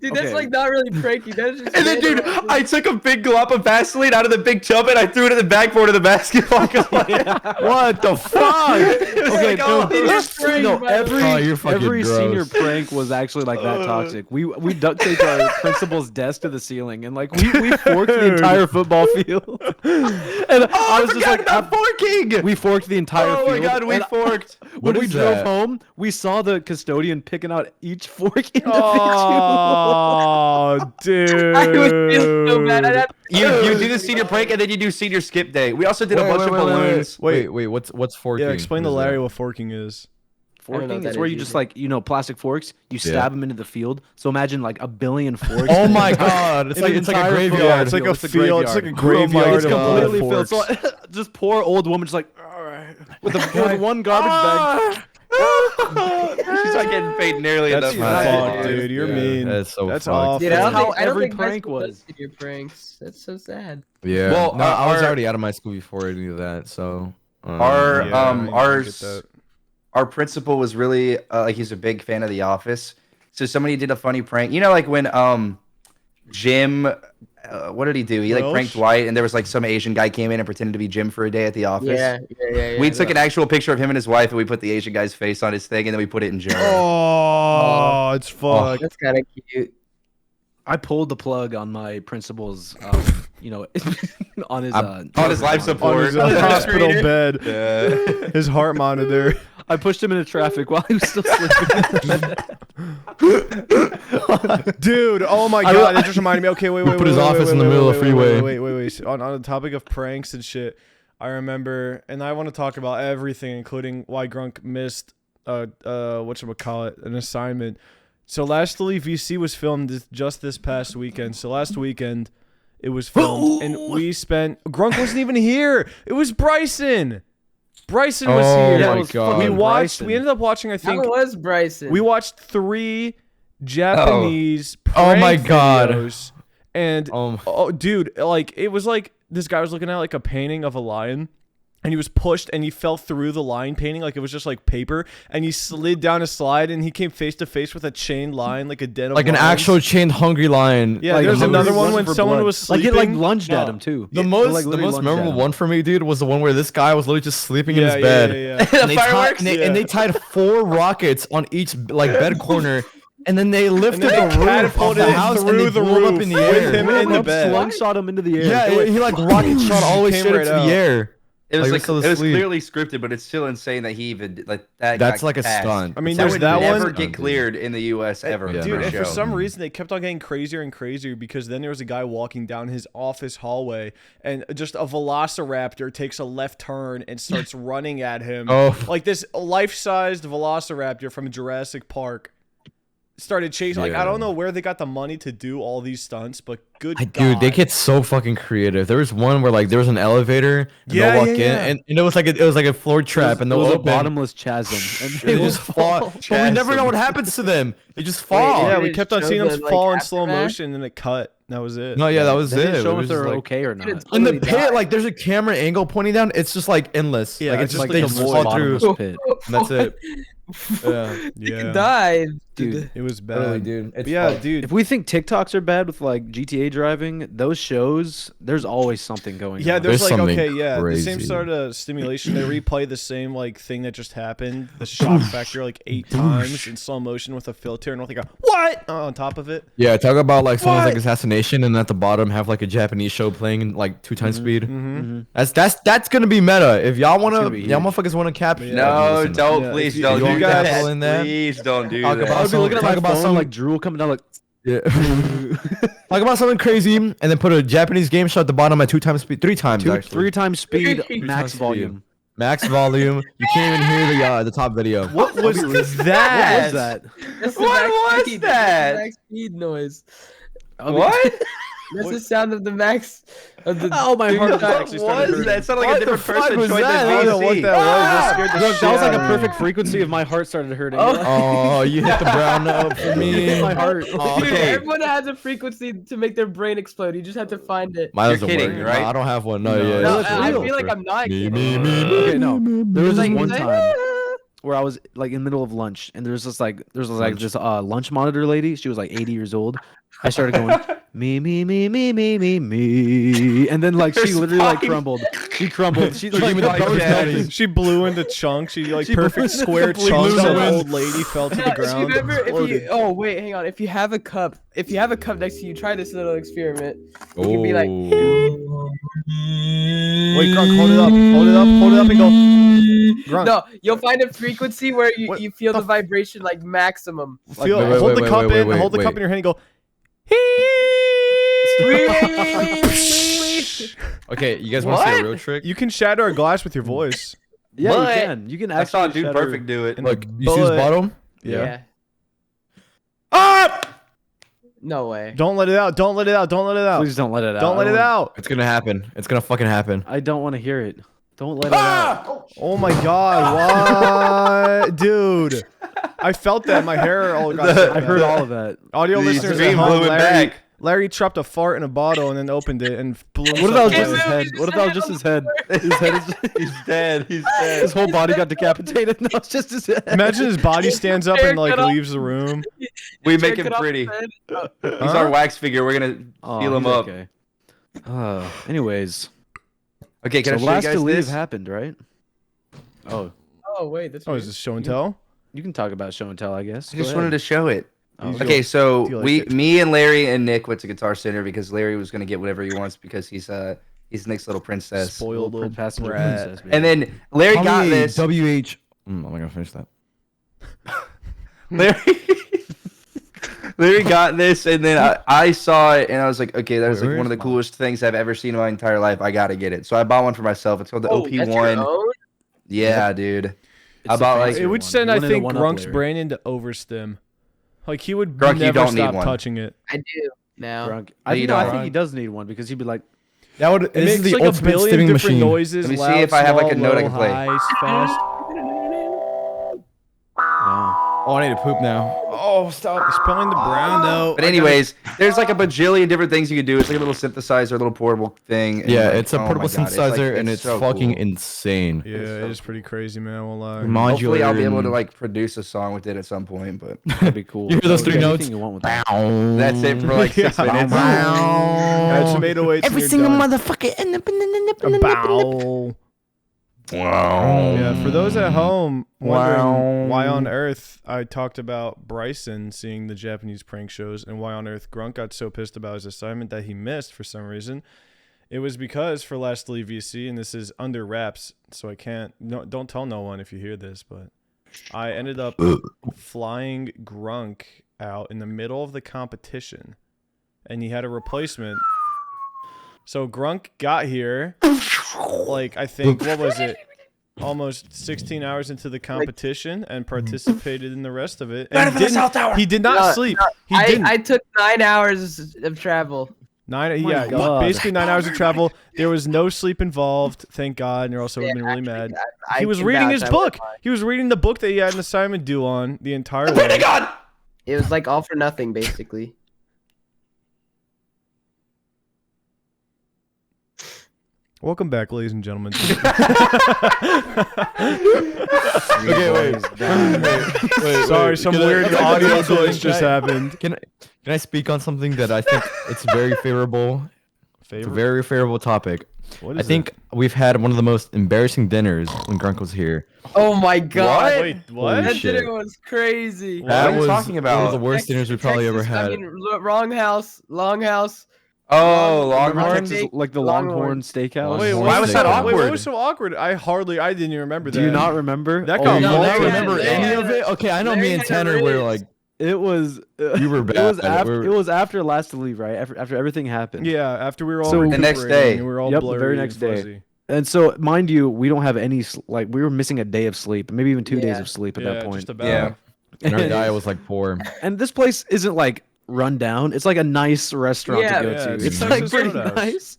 Dude, that's Okay. like not really pranky. That's just. And then, dude, I took a big glop of Vaseline out of the big tub and I threw it in the backboard of the basketball court. What the fuck? Okay, No, Oh, you're fucking every gross. senior prank was actually like that toxic. We duct taped our principal's desk to the ceiling, and like we forked the entire football field. And I was just like, about forking. we forked the entire Oh field. my god, we and forked. When What we is drove that? home, we saw the custodian picking out each fork individually. Oh, dude. I would feel so bad. I'd have You do the senior prank and then you do senior skip day. We also did a bunch of balloons. Wait, what's forking? Yeah, explain to What is Larry that? what forking is. I don't know Forking what is that where is you just either. like plastic forks, you Yeah. stab them into the field. So imagine like a billion forks. Oh my god! It's In like the it's like a entire graveyard. Yeah, it's like a It's a field. It's like a graveyard It's of completely filled. forks. So just poor old woman just like, all right, with one garbage bag. She's not getting paid nearly That's enough. my Right. fault, dude. You're Yeah, mean. that's so That's fucked. awful. Dude, That's I how don't every think prank high school was. does your pranks. That's so sad. Yeah. Well, no, I was our- already out of my school before any of that, so. Our Yeah, I get ours that. our principal was really like he's a big fan of The Office. So somebody did a funny prank. You know, like when Jim, what did he do? He like Welsh? pranked Dwight, and there was like some Asian guy came in and pretended to be Jim for a day at the office. Yeah. We took an actual picture of him and his wife, and we put the Asian guy's face on his thing, and then we put it in jail. Oh, it's fucked. That's kind of cute. I pulled the plug on my principal's, on his On his life On support. his hospital bed. Yeah. His heart monitor. I pushed him into traffic while he was still sleeping. Dude, oh my god, that just reminded me. Okay, wait. put his office in the middle of the freeway. Wait. On the topic of pranks and shit, I remember, and I want to talk about everything, including why Grunk missed whatchamacallit, an assignment. So Lastly VC was filmed just this past weekend. So last weekend it was filmed, and we spent. Grunk wasn't even here. It was Bryson. Bryson was Oh here. Yeah, it my was god! We fucking watched. Bryson. We ended up watching. I How think was Bryson? we watched 3 Japanese Oh my prank God. videos, and oh, dude, like it was like this guy was looking at like a painting of a lion, and he was pushed and he fell through the lion painting like it was just like paper, and he slid down a slide and he came face to face with a chained lion, like a den of Like an lions. actual chained hungry lion. Yeah, Like, there's hungry another one running when for someone blood. was like sleeping. it like lunged at him too. The It, most like, the literally most lunged at memorable him. one for me, dude, was the one where this guy was literally just sleeping in his bed. Yeah. And they Fireworks? and they tied 4 rockets on each like bed corner, and then they lifted then the they roof of catapulted the it house and through they the blew him up roof in the with air. him in the bed. Slingshot him into the air. Yeah, he like rocket shot all the way Came straight right into out. the air. It was you're like still it was asleep. clearly scripted, but it's still insane that he even like that. That's got like a passed. stunt. I mean, That there's would that never one. get cleared in the U.S. ever. Yeah, Dude, no. and for show. some reason they kept on getting crazier and crazier because then there was a guy walking down his office hallway and just a velociraptor takes a left turn and starts running at him. Oh. Like this life-sized velociraptor from Jurassic Park started chasing. Like I Yeah. don't know where they got the money to do all these stunts, but good God. Dude, they get so fucking creative. There was one where like there was an elevator, and Yeah, they'll walk yeah, in, and it was like a floor trap, and it they'll was a open. bottomless chasm, and They just fall. But we never know Chasm. what happens to them. They just fall. Yeah, Did we it kept on show seeing them the, like, fall in slow aftermath? motion, and it cut. That was it. No, yeah, that was they it. didn't show It if was they're just, like, okay or not. It's in the totally pit, died. like there's a camera angle pointing down. It's just like endless. Yeah, like it's it's just just like they the just void fall through. bottomless pit. And that's it. Yeah, Yeah, died. Dude, it was bad. totally, dude. It's Yeah, fucked. dude. if we think TikToks are bad with like GTA driving, those shows, there's always something going Yeah, on. there's There's like something okay, yeah, the same crazy. sort of stimulation. They replay the same like thing that just happened, the shock factor like 8 times in slow motion with a filter and with like a what on top of it. Yeah, talk about like someone's like What? assassination, and at the bottom have like a Japanese show playing in like 2x speed. Mm-hmm. That's gonna be meta. If y'all wanna, gonna be y'all huge. motherfuckers wanna capture. that, No, listen. don't Yeah, please if don't you do guys that. fall in there, Please don't do talk that. about I would be looking at Talk my about phone, some- like drool coming down, like Yeah. Talk about something crazy, and then put a Japanese game show at the bottom at 2x speed, 3x actually. 3 times speed, Three max times volume. Max volume. You can't even hear the top video. What was What was that? that? That's the What max was speed. that? That's the max speed noise. What? That's the sound of the max. Of the Oh, my heart What actually started hurting. That sounded like What a the different fuck person was joined that? the I don't know what VC. that was. That scared the That shit was like out a of me. perfect frequency if my heart started hurting. Oh. Oh, you hit the brown note for me. Hit my heart. Oh, Dude, Okay. everyone has a frequency to make their brain explode. You just have to find it. Mine You're doesn't kidding, work. right? No, I don't have one. No, No, yeah. No, that's I real. feel like I'm not Me, kidding. me, me. Okay, no. There was this Like, one say, time where I was like in the middle of lunch, and there's this lunch monitor lady. She was like 80 years old. I started going me, and then like she Her literally like spine. crumbled. She crumbled. She like Give me the the bones daddy. melted. She blew into chunks. She like She blew perfect into square complete chunks. lose That wind. old lady fell to the Yeah, ground. remember if you? exploded. Oh wait, hang on. If you have a cup next to you, try this little experiment. You can be like, Wait, Grunk, hold it up, and go. Grunk, no, you'll find a frequency where you, What you feel the the vibration like maximum. feel, wait, hold the wait, cup wait, in, wait, hold the wait. cup in your hand, and go. Okay, you guys want to see a What? real trick? You can shatter a glass with your voice. Yeah, But you can. You can I saw actually Dude shatter- Perfect do it. Look, you see this But- bottom? Yeah. Ah! No way. Don't let it out. Don't let it out. Don't let it out. Please don't let it out. Don't let it out. It's gonna happen. It's gonna fucking happen. I don't want to hear it. Don't let it out. Oh my god, what, dude? I felt that my hair all got. The- I heard all of that. Audio The listeners at stream home. blew it Larry, back. Larry trapped a fart in a bottle and then opened it and blew. What if that was himself just his away. head? What if that was just his head? His head is He's dead. He's dead. his whole body got decapitated. No, it's just his head. Imagine his body stands up and like Hair cut off. leaves the room. We make Check him it off pretty. the head. He's our wax figure. We're gonna Oh, seal him he's up. Okay. Anyways, Okay, can so I show last you to guys leave this? happened, right? Oh, Oh wait, that's Oh, is this show and tell? you can talk about show and tell, I guess. I just wanted to show it. Oh, Okay, so Do you like it? me and Larry and Nick went to Guitar Center because Larry was gonna get whatever he wants because he's Nick's little princess. Spoiled little passenger brat. princess. And then Larry got this. WH. I'm not gonna finish that. Larry, Larry got this, and then I saw it, and I was like, okay, that was like Where one of is the mine? coolest things I've ever seen in my entire life. I gotta get it. So I bought one for myself. It's called the Oh, that's your OP1. own? Yeah, dude. I bought like It would send, I think, Grunk's brain into overstim. Like he would Grunk, you never don't need stop one. touching it. I do now. Drunk. No, you I don't. think he does need one because he'd be like, That would. It This makes is the like a ultimate billion stimming different machine. noises. Let me see loud, if I have, like, a small, note I low, can play. high, fast. oh, Oh, I need to poop now. Oh, stop. Spelling the brown though. But anyways, there's like a bajillion different things you can do. It's like a little synthesizer, a little portable thing. and Yeah, like, it's a oh my portable God, synthesizer, like- and it's so fucking cool. insane. Yeah, it is pretty crazy, man. I won't lie. Modular. Hopefully, I'll be able to and- like produce a song with it at some point. But that'd be cool. You hear those Do three anything notes? You want with that. that's it for like 6 Yeah. minutes. Add some 808s Every and single you're done. motherfucker. Bow. Wow. Yeah, for those at home wondering Wow. why on earth I talked about Bryson seeing the Japanese prank shows and why on earth Grunt got so pissed about his assignment that he missed for some reason, It was because for Lastly VC, and this is under wraps, so I can't. No, don't tell no one if you hear this, but I ended up flying Grunk out in the middle of the competition, and he had a replacement. So Grunk got here, like I think what was it, almost 16 hours into the competition, and participated in the rest of it. And he did not sleep. He didn't. I took 9 hours of travel. God. Basically 9 hours of travel. There was no sleep involved, thank God, and you're also been really mad. He was reading his book. He was reading the book that he had an assignment due on the entire way. It was like all for nothing, basically. Welcome back, ladies and gentlemen. Okay, wait. Sorry, some weird audio glitch just happened. Can I speak on something that I think it's very favorable? It's a very favorable topic. What I is think we've had one of the most embarrassing dinners when Grunk was here. Oh my God! Wait, what? Holy That shit. dinner was crazy. What are you talking one of about? the worst dinners we probably ever Texas, had. I mean, wrong house, long house. Oh, Remember Longhorn. Texas, like the Longhorn. Longhorn Steakhouse. Wait, Why why was was that that Wait, what awkward? was so awkward? I didn't even remember that. Do you not remember? That Oh, got you You long. don't Yeah, remember yeah. any of it? Okay, I know me and Tanner were like, It was. you were bad. It was at it. after. We're- It was after last to leave, right? After everything happened. Yeah, after we were all So- The next recuperating, day. we were all Yep, the blurry very and next day. fuzzy. And so, mind you, we don't have any. Like, we were missing a day of sleep, maybe even 2 days Yeah. of sleep at Yeah, that point. just about. Yeah. and our diet was like poor. And this place isn't like run down. It's like a nice restaurant Yeah. to go Yeah, to. it's It's Texas like pretty Roadhouse. nice.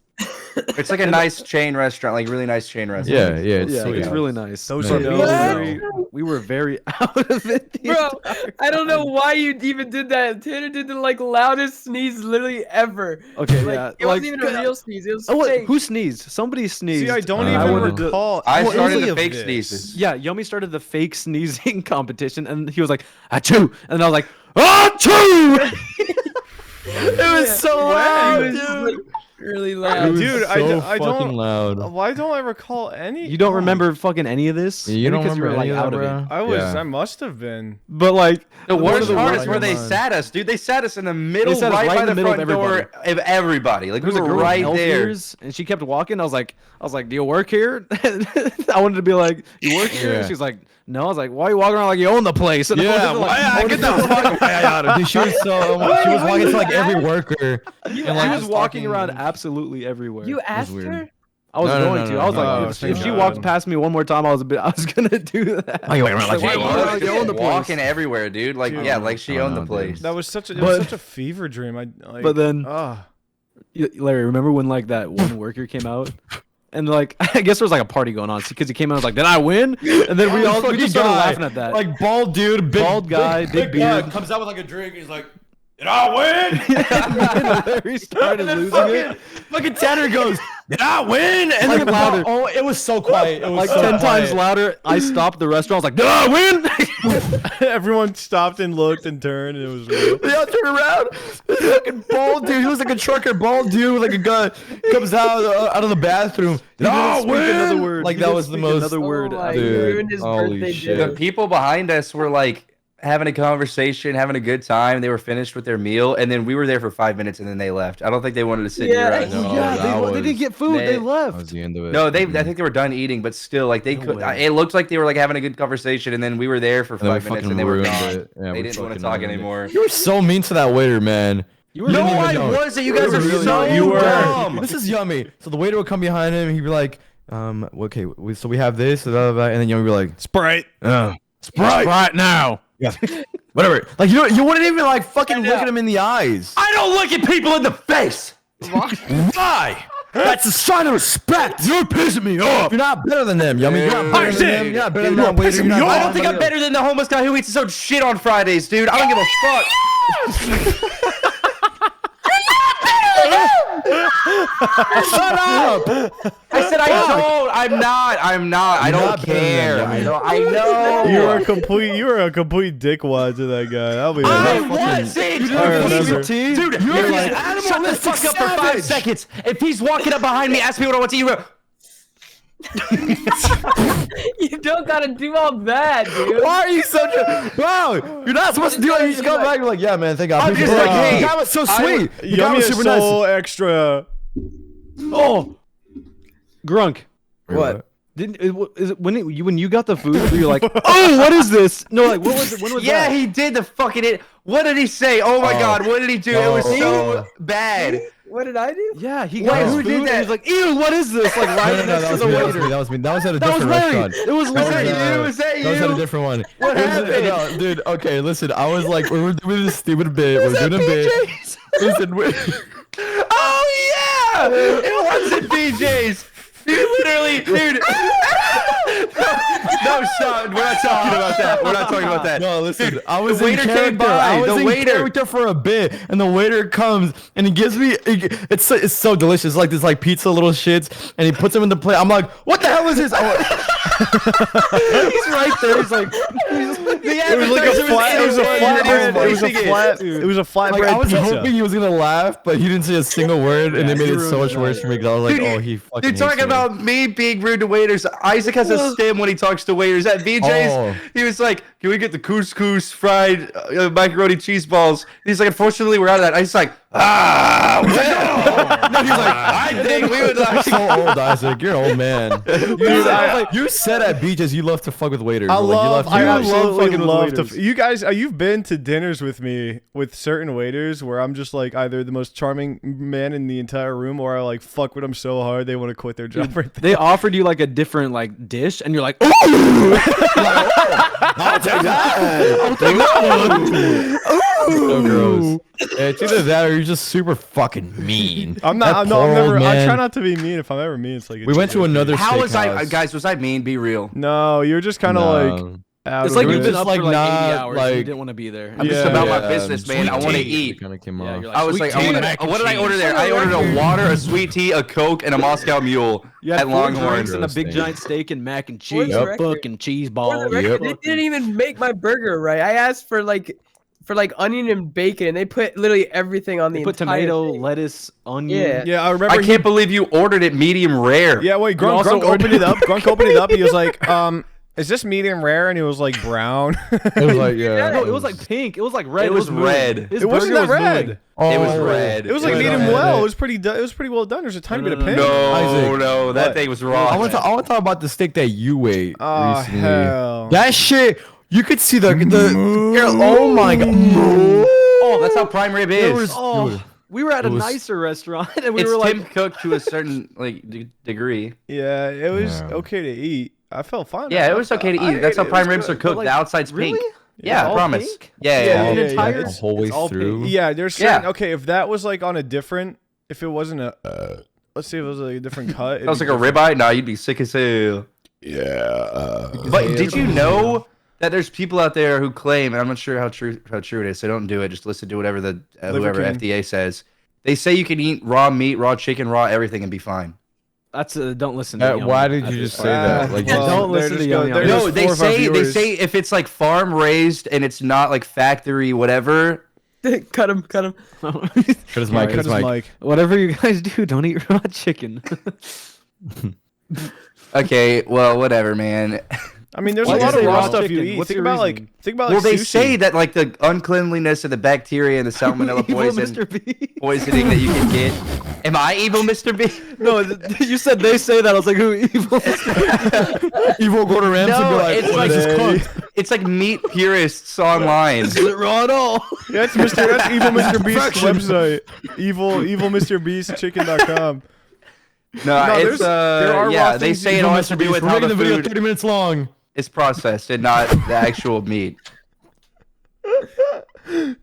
It's like a nice chain restaurant, like really nice chain restaurant. Yeah, yeah, it's Yeah, sweet. it's really nice. Those But are we, no- we were very out of it. the Bro, entire I don't know time. why you even did that. Tanner did the like loudest sneeze literally ever. Okay, Like, yeah. it wasn't even a real sneeze. It was Oh, fake. who sneezed? Somebody sneezed. See, I don't I even wanted to- recall. I any started the of fake this. sneezes. Yeah, Yomi started the fake sneezing competition, and he was like, "Achoo!" and I was like, "Achoo!" It was so It loud, was, dude. like, really It loud. was Dude, I so d- I fucking don't- loud. Why don't I recall any? You don't oh, remember fucking any of this? You Maybe don't 'cause you remember were, any of out that, of it. bro? I must have been. But like, The one of worst the part worst is where they ones. sat us, dude. They sat us in the middle, sat us right right by in the the middle front of door of everybody. Like we there was a were girl with right elf there. ears, and she kept walking. I was like, "Do you work here?" I wanted to be like, "You work here?" Yeah. She's like, "No." I was like, "Why are you walking around like you own the place?" And I Yeah, wanted to, like, why- get the fuck out of Dude, she was so. She was walking to like every worker. And She like was just walking talking- around absolutely everywhere. You asked weird. her? I was No, no, going no, to. no, I was no. like, Oh, if thank she God. walked past me one more time, I was gonna do that. Why you walking around like Why you you own walking the around like you own the place? Walking everywhere, dude. Like Dude. yeah, like she Oh, owned no, the dude. place. That was such a But- such a fever dream. Like, But then- ah. Larry, remember when like that one worker came out? And like, I guess there was like a party going on because he came out and was like, "Did I win?" And then we all we just started laughing at that. Like bald dude, big, Bald guy, big beard. comes out with like a drink. He's like, "Did I win?" and Larry started losing it. Fucking Tanner goes, "Did I win?" And Like then louder. Oh, it was so quiet. It was Like so 10 times quiet. louder. I stopped the restaurant. I was like, "Did I win?" Everyone stopped and looked and turned, and it was real. They all turn around. This fucking bald dude. He was like a trucker, bald dude with like a gun. Comes out of the bathroom. He didn't "Oh, speak win!" another word. Like He that didn't was the speak most. another word. Oh my, Dude, you ruined his holy birthday shit. The dinner. people behind us were like having a conversation, having a good time. They were finished with their meal, and then we were there for 5 minutes, and then they left. I don't think they wanted to sit Yeah. near us. No, yeah, that they was- didn't get food. They They- That left. was the end of it. No, they. Mhm. I think they were done eating, but still, like they No could. way. It looked like they were like having a good conversation, and then we were there for And then we 5 minutes, fucking and they were ruined gone. it. Yeah, They we didn't want to fucking talk ruined it. anymore. You were so mean to that waiter, man. You were No, didn't even I know. wasn't. You guys are Really? so You were. dumb. This is yummy. So the waiter would come behind him. He'd be like, okay, so we have this, blah, blah, blah, and then Yummy would be like, Sprite. Sprite Right now. Yeah. Whatever. Like you wouldn't even like fucking look at him in the eyes. I don't look at people in the face. Why? That's a sign of respect. You're pissing me off. You're not better than them, Yummy. You're not better than them. You're not better than that waiter. You're not I better don't think than I'm better than the homeless guy who eats his own shit on Fridays, dude. I don't give a fuck. Shut up. I said I don't. I'm not. I You're don't not better than care. them, Yummy. I know. You were a complete dickwad to that guy. I'll be I honest. was it. I remember. Dude, if You're he's like shut the fuck up for 5 seconds. If he's walking up behind me, ask me what I want to eat. You go, You don't gotta do all that, dude. Why are you such a wow? You're not supposed to do it. You just come back. You're like, yeah, man. Thank God. I'm just like, hey, that was so sweet. The guy Yummy was is super so nice. extra. Oh, Grunk. Wait, What? Is it when you got the food? Were you like, oh, what is this? No, like what was it? When was Yeah, that? he did the fucking it. What did he say? Oh my god, what did he do? It was so bad. What did I do? Yeah, he Wait, got his who food did and that? he's like, ew, what is this? Like right No, next that to was the me. That was waiter. me. That was me. That was at a That was different Larry. restaurant. It was Was that Larry. you? Was that That was at a you? different one. What happened? No, dude, okay, listen. I was like, we were doing this stupid bit. We're doing a bit. Listen, Oh yeah! It wasn't BJ's. You literally, dude. No, stop. We're not talking about that. We're not talking about that. No, listen. I was the in waiter came character. by, I was the in waiter. character for a bit, and the waiter comes and he gives me. It's so delicious, like this, like pizza little shits, and he puts them in the plate. I'm like, what the hell is this? He's right there. He's like, It was like a flat. It was a flatbread. It was a flat. It was a Like, I flatbread was pizza. hoping he was gonna laugh, but he didn't say a single word, and it made it so much worse for me because I was like, Dude, oh, he fucking. You're talking hates me. about me being rude to waiters. Isaac has a stim when he talks to waiters. At BJ's, Oh. he was like, "Can we get the couscous fried macaroni cheese balls?" He's like, "Unfortunately, we're out of that." I was like, well. No, he's like, "I think we would like." So old, Isaac. You're an old man. You said at beaches you love to fuck with waiters. I but, like, you love. to- I love absolutely fucking with love waiters. to. You guys, you've been to dinners with me with certain waiters where I'm just like either the most charming man in the entire room, or I like fuck with them so hard they want to quit their job right there. they offered you like a different like dish, and you're like, oh, I'll take that. I'll take that one. So gross. Yeah, it's either that or you're just super fucking mean. I'm not. That I'm poor never. old I man. try not to be mean. If I'm ever mean, it's like We went to another. How was I, steakhouse. guys? Was I mean? Be real. No, you're just kind of like. Out it's of like it. you've been just up like for like 80 not, hours and you like- didn't want to be there. I'm just Yeah. about my business, man. I want to eat. Kind of came Yeah, off. you're like, I was sweet like, tea, I mac and what did I cheese. order there? I ordered a water, a sweet tea, a Coke, and a Moscow Mule You had at 4 Longhorn. drinks and a big Gross giant steak and mac and For cheese, the record- fucking cheese For balls. the record, Yep. they didn't even make my burger right. I asked for like onion and bacon, and they put literally everything on the They put entire tomato, thing. lettuce, onion. Yeah. Yeah, I remember. I can't believe you ordered it medium rare. Yeah, wait. You Grunk, also Grunk ordered- opened it up. Grunk opened it up. He was like, "Is this medium rare?" And it was like brown. It was like, yeah. No, it was like pink. It was like red. It was moving. red. His It wasn't burger that was red. moving. It was Oh. red. It was like Yeah, medium yeah, well. yeah. It was pretty. It was pretty well done. There's a tiny bit of pink. No, Isaac. no, that What? thing was raw. I want to talk about the steak that you ate Oh recently. hell. That shit, you could see the oh my god. Oh, that's how prime rib There is. was- Oh, Dude, we were at a it was- nicer restaurant and we It's were like, Tim cooked to a certain like degree. Yeah, it was Yeah. okay to eat. I felt fine. Yeah, it was okay to I eat. That's how ate it. It prime was ribs are good. cooked. like, The outside's really? pink. It's Yeah, I all promise. pink? Yeah, Yeah, yeah. yeah, an yeah. entire The whole way it's all through. pink. Yeah, there's Yeah. certain. Okay, if that was like on a different, if it wasn't a, let's say if it was like a different cut. That was like a ribeye. Nah, you'd be sick as hell. Yeah. But did you know that there's people out there who claim, and I'm not sure how true it is, so don't do it. Just listen to whatever the Liver whoever King. FDA says. They say you can eat raw meat, raw chicken, raw everything, and be fine. that's don't listen to Young Why did at you this just point. say that? Like, Yeah, well, don't they're listen to just Young go- they're Young. just No, they four or five say viewers. if it's like farm raised and it's not like factory whatever. cut him. cut his mic, cut his mic. Whatever you guys do, don't eat raw chicken. Okay, well, whatever, man. I mean, there's Why a do you lot of say raw raw stuff you chicken? eat. What's Think your about reasoning? Well, they sushi. say that like the uncleanliness and the bacteria and the salmonella Evil poison Mr. B. poisoning that you can get. Am I evil, Mr. B? No, you said they say that. I was like, who evil? Evil Gordon Ramsay. No, be like, it's "What like is this cooked?" it's like meat purists online. Is it raw at all? Yeah, that's Evil Mr. Beast's website. Evil Mr. Beast Chicken.com. No, there's- it's there are yeah, raw they things say it Evil all has to Mr. do Beast. with We're how making the the video food 30 minutes long. is processed and not the actual meat.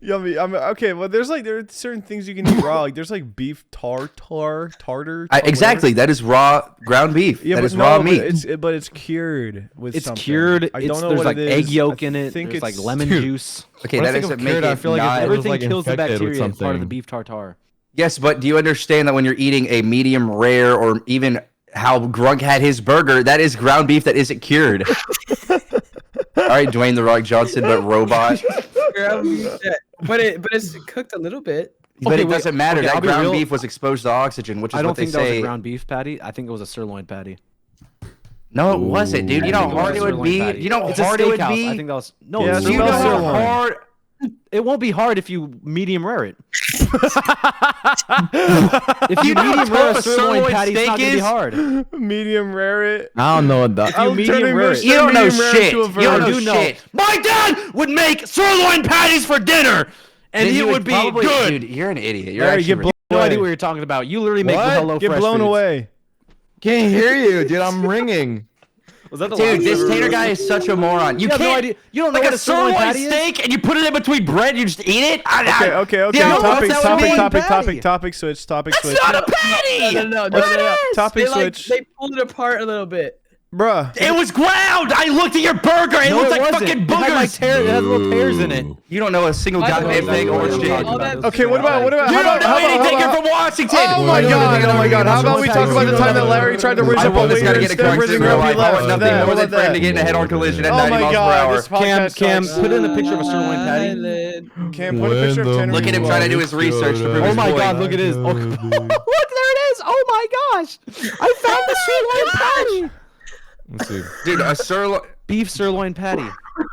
Yummy. Okay. Well, there are certain things you can eat raw. Like there's like beef tartar. Exactly, that is raw ground beef. Yeah, that but is raw no, meat. but it's cured with It's something. cured. I don't know There's what like it is. egg yolk I in it. think There's like it's- lemon Dude. juice. Okay, When I that think of doesn't cured, make I it feel like not. it was, Everything like, kills the infected with bacteria. It's part of the something. beef tartare. Yes, but do you understand that when you're eating a medium rare or even how Grunk had his burger, that is ground beef that isn't cured. All right, Dwayne the Rock Johnson, but robot. But it's cooked a little bit. But Okay, it wait, doesn't matter. okay, I'll That be ground real. beef was exposed to oxygen, which is I don't what they think that was say. a ground beef patty. I think it was a sirloin patty. No, it wasn't, dude. You know I how think hard was it a would sirloin be. patty. You know how It's a hard it would steakhouse. be. I think that was no. Yeah, it's Do you know Smells how sirloin. hard? It won't be hard if you medium rare it. If you know how medium rare a tough a sirloin sirloin patty, it's not steak gonna be is? hard. Medium rare it. I don't know what that. I'm medium turning rare Mr. it. You don't know Medium Rare shit. to a You don't verb. know shit. My dad would make sirloin patties for dinner, and Then it you would would be probably- good. Dude, you're an idiot. You're Larry, actually get blown No away. idea what you're talking about. You literally make What? Hello Get Fresh blown foods. away. Can't hear you, dude. I'm ringing. Was that the Dude, last this ever- tater guy is such a moron. You have no can't. idea. You don't know like what a sirloin patty is? steak, and you put it in between bread. You just eat it. Okay. Yeah, no, Topic, that's topic, not topic, a topic, patty. topic, switch, topic, That's switch. not a patty. No. Topic They, like, switch. they pulled it apart a little bit. Bruh. It was ground. I looked at your burger. It No, looked it like wasn't. fucking It had, like, boogers. it has little tears in it. You don't know a single I don't goddamn know thing, what orange you're dick. talking about. Okay, what about You don't know how anything. about- You're from Washington. Oh my god. How about we talk about the time that Larry tried to raise I up a want this guy waiter to get a instead of correction raising in her real up, he life. I want left. nothing more than for him that. to get in a head-on collision at Oh 90 my miles per god, hour. this podcast Cam, sucks. put in a picture of a sirloin patty. Cam, put a picture of Tanner. Look at him trying to do his research to prove Oh his my point. god, look at this. Oh, look, there it is. Oh my gosh. I found the sirloin patty. Let's see. Dude, a sirloin. Beef sirloin patty.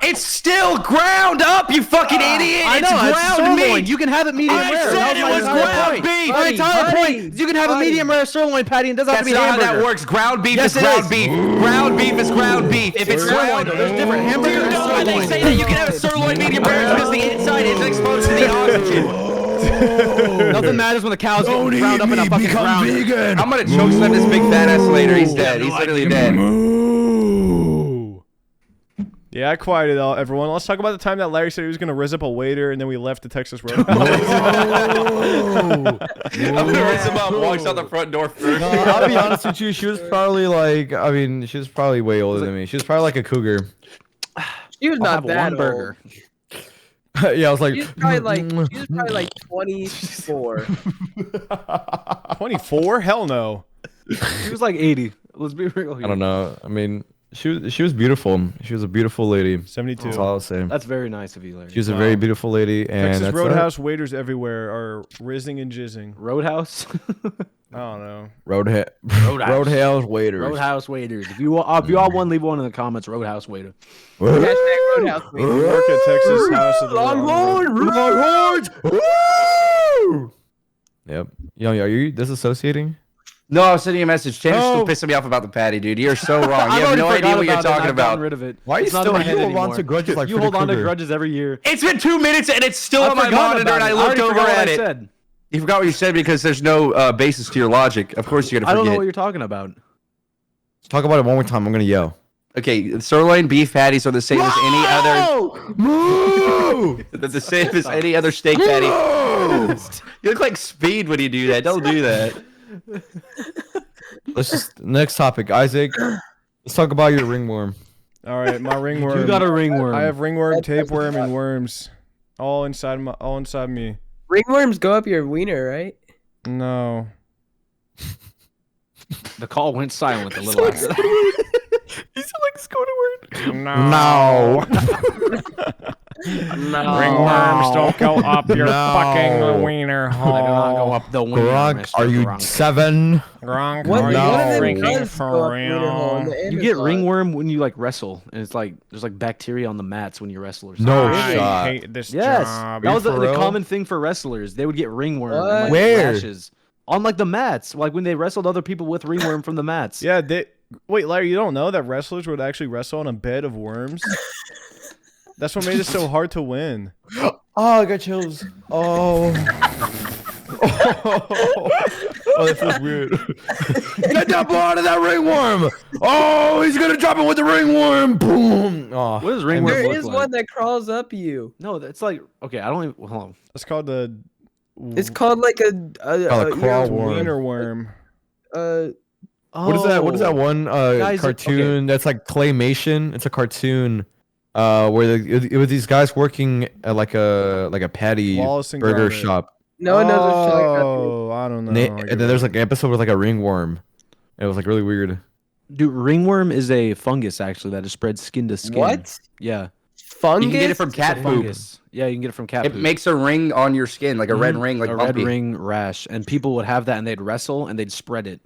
It's still ground up, you fucking idiot. I It's know, it's ground sirloin. meat. You can have it medium I rare. said That it my was entire ground point. beef. My entire Buddy, point is you can have a buddy. medium rare sirloin patty and it doesn't have That's to be not how hamburger. that works. Ground beef Yes, is it ground is. beef. Ground beef is ground beef. If it's Sirloin, ground, though, there's different Do hamburger you and know why they sirloin. say that you can have a sirloin medium rare because the inside isn't exposed to the oxygen? Nothing matters when the cows get ground up in a fucking ground. I'm gonna choke slam this big fat ass later. He's dead. He's literally dead. Yeah, I quieted out everyone. Let's talk about the time that Larry said he was gonna raise up a waiter, and then we left the Texas Roadhouse. I'm gonna rinse him up. Walks out the front door first. No, I'll be honest with you. She was probably like, I mean, she was probably way older than me. She was probably like a cougar. She was I'll not have that one burger. Yeah, I was like, Old. She was probably like 24. 24? Hell no. She was like 80. Let's be real here. I don't know. I mean, she was beautiful. She was a beautiful lady. 72. That's all I'll say. That's very nice of you, Larry. She was a very beautiful lady, and Texas that's Roadhouse waiters everywhere are rizzing and jizzing. Roadhouse? I don't know. Roadhouse waiters. Roadhouse waiters. If you all want, leave one in the comments. Roadhouse waiter. Hashtag Roadhouse. We work at Texas House of the Longhorns. Woo! Yep. Yo, are you disassociating? No, I was sending you a message. Tanner's No. still pissing me off about the patty, dude. You're so wrong. I've You have already no idea forgot what you're about it, talking I've gotten about. rid of it. Why are you It's not still in my head hold on anymore. to grudges like You Freddy hold on to Krueger? grudges every year. It's been 2 minutes and it's still I on my forgot monitor, about and I it. looked already over forgot what at I it. said. You forgot what you said because there's no basis to your logic. Of course you're gonna I forget. don't know what you're talking about. Talk about it one more time. I'm gonna yell. Okay, sirloin beef patties are the same as any other. Moo! They're the same as any other steak patty. You look like Speed when you do that. Don't do that. Let's just next topic, Isaac. Let's talk about your ringworm. All right, my ringworm. You got a ringworm. I have ringworm, tapeworm, and worms, all inside me. Ringworms go up your wiener, right? No. The call went silent a little after that. You sound like Squidward. No. No. Ringworms don't go up your No. fucking wiener hole. I do not go up the wiener, Gronk, Mr. are you Gronk. 7? Gronk, What, are No. one of you them freaking does for go up your wiener hole in real? the You get Amazon. ringworm when you like wrestle, and it's like there's like bacteria on the mats when you wrestle or something. No I shot. hate this Yes, job. that was for the real? common thing for wrestlers. They would get ringworm. And, What? like, Where? rashes. On like the mats, like when they wrestled other people with ringworm from the mats. Yeah, wait, Larry, you don't know that wrestlers would actually wrestle on a bed of worms? That's what made it so hard to win. Oh, I got chills. Oh. Oh, that feels weird. Get that ball out of that ringworm! Oh, he's gonna drop it with the ringworm! Boom! Oh, What does ringworm There look is like? one that crawls up you. No, that's like okay. I don't even. Hold on. It's called the It's called like a crawl worm. wiener worm. What is that? What is that one Guys, cartoon that's like claymation? It's a cartoon where it was these guys working at like a patty Wallace and burger Gromit. shop. No one knows what shit like that. Oh, I don't know. And, I and get then there's it. like an episode with like a ringworm. It was like really weird. Dude, ringworm is a fungus actually that is spread skin to skin. What? Yeah. Fungus? You can get it from cat It's a poop. fungus. Yeah, you can get it from cat It poop. makes a ring on your skin, like a red Mhm. ring, like a bumpy. red ring rash, and people would have that, and they'd wrestle, and they'd spread it.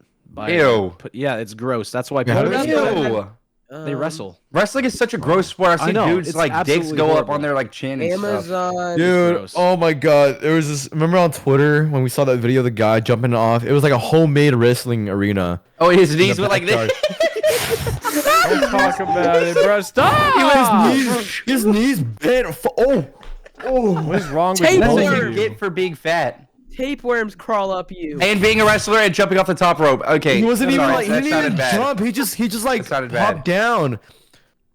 Ew. Yeah, it's gross. That's why Yeah, how people. do they- Ew. They wrestle. Wrestling is such a gross sport. I've I seen know, dudes it's like dicks absolutely go up horrible. on their like chin and stuff. Amazon. Dude, gross. oh my god. There was this, remember on Twitter when we saw that video of the guy jumping off? It was like a homemade wrestling arena. Oh, his in the knees were like this. backyard. Don't talk about it, bro. Stop. His knees bent. What is wrong with Tapeworm. both That's of what you you? get for being fat Tapeworms crawl up you. and being a wrestler and jumping off the top rope. Okay, He wasn't even sorry, like, he that didn't sounded even bad. jump. He just like That sounded popped down.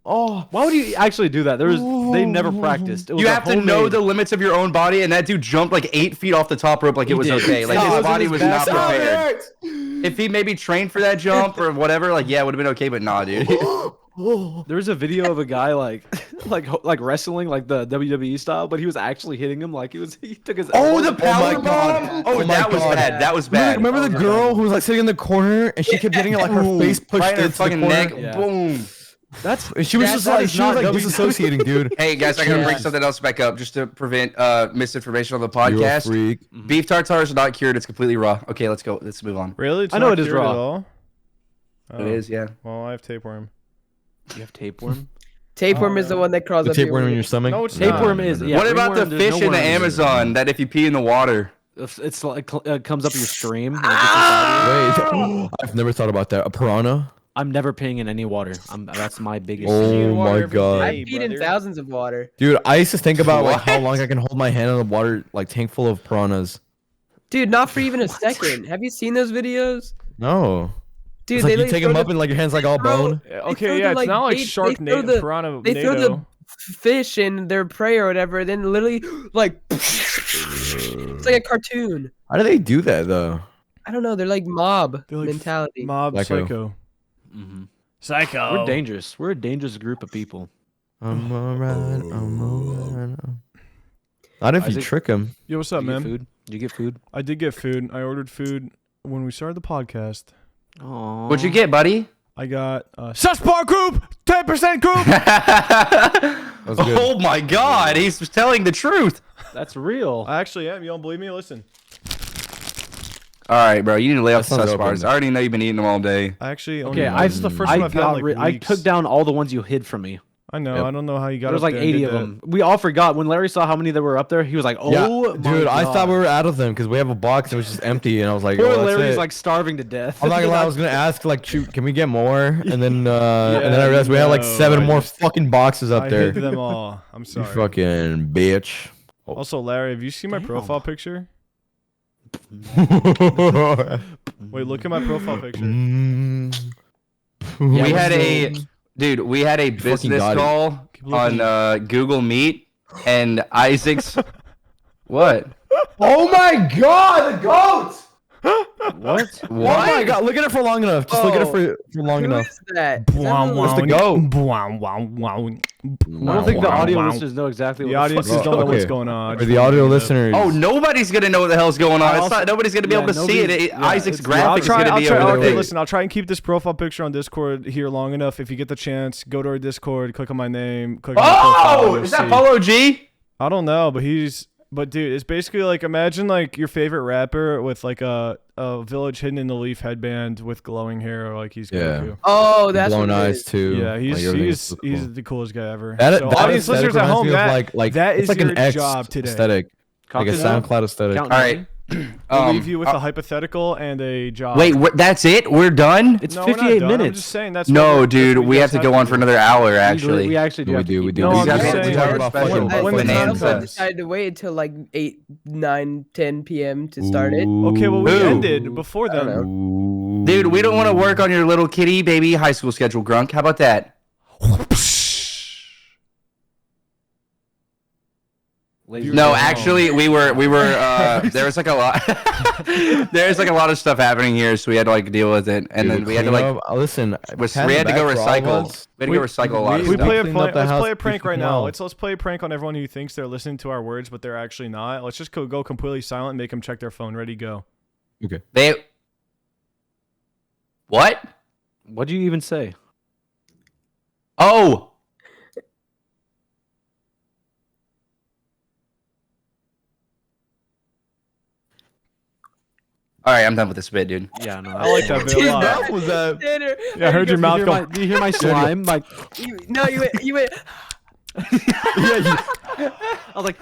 Oh, Why would you actually do that? They never practiced. It was You a have to know homemade- the limits of your own body, and that dude jumped like 8 feet off the top rope like it was did. okay. Like Stop. It his wasn't body his was not best prepared. If he maybe trained for that jump or whatever, like yeah, it would have been okay, but nah, dude. There was a video of a guy like wrestling like the WWE style, but he was actually hitting him like he took his. Oh, the elbow- power God. bomb! Oh Oh, my that was God. bad. That was bad. remember the girl who was like sitting in the corner and she kept getting it like her face pushed right in her into the fucking corner? neck. Yeah. Boom. That's And she was That- just that like is she was not like WWE. disassociating, dude. Hey guys, I gotta bring Yeah. something else back up just to prevent misinformation on the You're a podcast. freak. Beef tartare is not cured; it's completely raw. Okay, let's go. Let's move on. Really? It's I know not it is cured raw. At all? It is, yeah. Well, I have tapeworm. you have tapeworm. Tapeworm is the one that crawls The up your tapeworm in wing. your stomach. No, it's Tapeworm not. is. Yeah, What about the ringworm, there's fish no in the worms. Amazon that if you pee in the water? It's like comes up your stream. And it gets inside you. Wait, I've never thought about that. A piranha? I'm never peeing in any water. That's my biggest. Oh Pee in water my every God. I've day, peed in brother. thousands of water. Dude, I used to think about like how What? long I can hold my hand in the water, like tank full of piranhas. Dude, not for even a second. Have you seen those videos? No. Dude, It's like you literally take throw them up the- and like your hands like all throw- bone. throw Okay, the, yeah, it's like, not like they Sharknado, throw the- Piranha. They throw the fish in their prey or whatever, then literally like it's like a cartoon. How do they do that though? I don't know. They're like mob They're like mentality. Mob Psycho. psycho. hmm Psycho. We're dangerous. We're a dangerous group of people. I'm alright. I'm alright. Not if you Isaac? trick him. Yo, what's up, Did you man? get food? Did you get food? I did get food. I ordered food when we started the podcast. Aww. What'd you get, buddy? I got Suspar Group, 10% group. That was good. Oh my God, he's telling the truth. That's real. I actually am. You don't believe me? Listen. All right, bro, you need to lay off the That sounds sus bars. open. I already know you've been eating them all day. I actually Okay, this is the first I one I've had in, got like rid- I weeks. took down all the ones you hid from me. I know. Yep. I don't know how you got There was up like there and 80 did of that. them. We all forgot when Larry saw how many there were up there. He was like, "Oh, Yeah, my dude, I thought we God." were out of them because we have a box and it was just empty, and I was like, Poor "Oh, that's Larry's it." like starving to death. I'm not gonna lie, I was gonna ask like, shoot, can we get more? And then and then I Yeah, realized we had like no, 7 I more just- fucking boxes up I there. hid them all. I'm You sorry. fucking bitch. Also, Larry, have you seen my profile picture? Wait, look at my profile picture. We had a we had a business got it. call Keep looking. on Google Meet, and Isaac's what? Oh my god, the goat! What? Oh my god, look at it for long enough. Just look at it for long Who enough. is that? Is that What's the little- goat? I don't think the audio listeners know exactly The what audiences fuck- don't know what's Okay. going on. For the audio listeners. Oh, nobody's gonna know what the hell's going on. It's also- not, nobody's gonna be yeah, able to see it. nobody's- yeah, Isaac's it's- I'll graphics is try. gonna I'll be try. over Okay, there. listen. I'll try and keep this profile picture on Discord here long enough. If you get the chance, go to our Discord, click on my name, click on my profile. Oh, you'll is that see. Polo G? I don't know, but But dude, it's basically like imagine like your favorite rapper with like a village hidden in the leaf headband with glowing hair, like he's Yeah. Goku. Oh, that's blown what it eyes is. too. Yeah, he's Like, everything is he's so he's cool. the coolest guy ever. That, So that audience aesthetic listeners at reminds home, me of that that is it's like your an X job today. aesthetic, like a Cocktail? SoundCloud aesthetic. Count All right. We'll leave you with a hypothetical and a job. Wait, that's it? We're done? It's No, we're not 58 done. I'm minutes. just saying that's No, what dude, that's what we you have guys to go on do. for another hour. We Actually, actually do. We have to do, keep we do. No, going. I'm guys just have to saying. talk When- about when- fucking when the time bonanza. I comes- decided to wait until like 8, 9, 10 p.m. to start it. Okay, well we Ooh. ended before I don't then. know. dude, we don't want to work on your little kitty baby high school schedule, Grunk. How about that? Ladies No, and actually, we were there was like a lot there's like a lot of stuff happening here, so we had to like deal with it, and then we had to like listen. we had to go recycle. We had to go recycle a lot of We stuff. play a Clean up the let's house play a prank pretty right now. well. Let's play a prank on everyone who thinks they're listening to our words, but they're actually not. Let's just go completely silent, and make them check their phone. Ready, go. Okay. They what? What'd you even say? Oh, All right, I'm done with this bit, dude. Yeah, no. I like that bit a lot. What was that? Tanner, Yeah, I heard your mouth go. Do you hear my slime? Like, you went. I was like,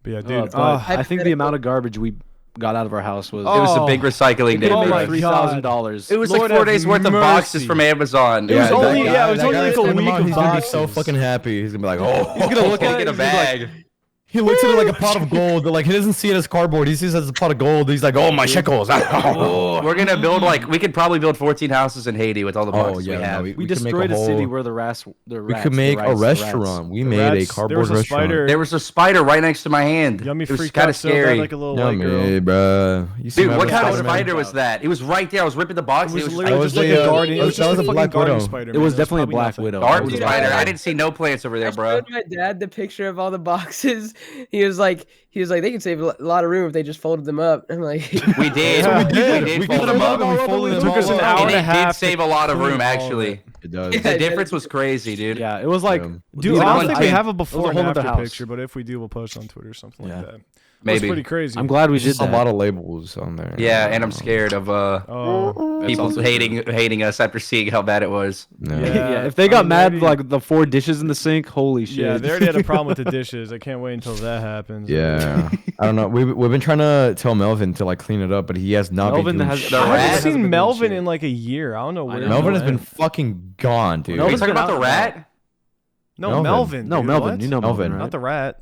But yeah, dude. but I think the amount of garbage we got out of our house was. It was a big recycling day. Oh It my made $3,000. It was Lord like 4 have days worth of boxes mercy. from Amazon. It was that only- guy- yeah, it was that only guy like a sent them week out, of He's gonna be so boxes. fucking happy. He's gonna be like, oh. He's gonna look at Look it at a and he's like, bag. He looks at it like a pot of gold. Like he doesn't see it as cardboard. He sees it as a pot of gold. He's like, oh my shekels. We're gonna build we could probably build 14 houses in Haiti with all the boxes we have. we could make destroyed a whole- city where the We could make a restaurant. We made a Rats, there cardboard was a restaurant. spider. There was a spider right next to my hand. Yummy It was freaked kind out of so bad scary. like a little white girl. Yummy, bruh. You see Dude, my what kind of Spider-Man? spider was that? It was right there. I was ripping the box. It was just literally that just was like a, a guardian. It that was just was a a fucking Black guardian Widow. spider. It was man. definitely a probably Black nothing. Widow. dark It was spider. black. I didn't see no plants over I there, bro. showed my dad the picture of all the boxes. He was like, they could save a lot of room if they just folded them up. I'm like, We did. Yeah, we we did. did. We fold cut them them up. up and we folded It them took us all an up. hour And and a it half. did save a lot of clean room, all of actually. it. It does. Yeah. The difference was crazy, dude. Yeah, it was like, Yeah. Dude, like I don't one think we time- have a before and whole nother after house. picture, but if we do, we'll post on Twitter or something Yeah. like that. Maybe. That's pretty crazy. I'm glad we There's did just a that. lot of labels on there. Yeah, and I'm scared of Oh, people also hating us after seeing how bad it was. No. Yeah. Yeah, if they I got mean, mad they like the 4 dishes in the sink, holy shit. yeah, they already had a problem with the dishes. I can't wait until that happens. Yeah. I don't know. We've been trying to tell Melvin to like clean it up, but he has not Melvin been doing has- shit. The I rat haven't hasn't seen been Melvin doing in like a year. I don't know I where. know. Melvin has went. been fucking gone, dude. Are you Melvin's talking been about the out rat? No, Melvin. No, dude, Melvin. what? You know Melvin, Melvin. right? Not the rat.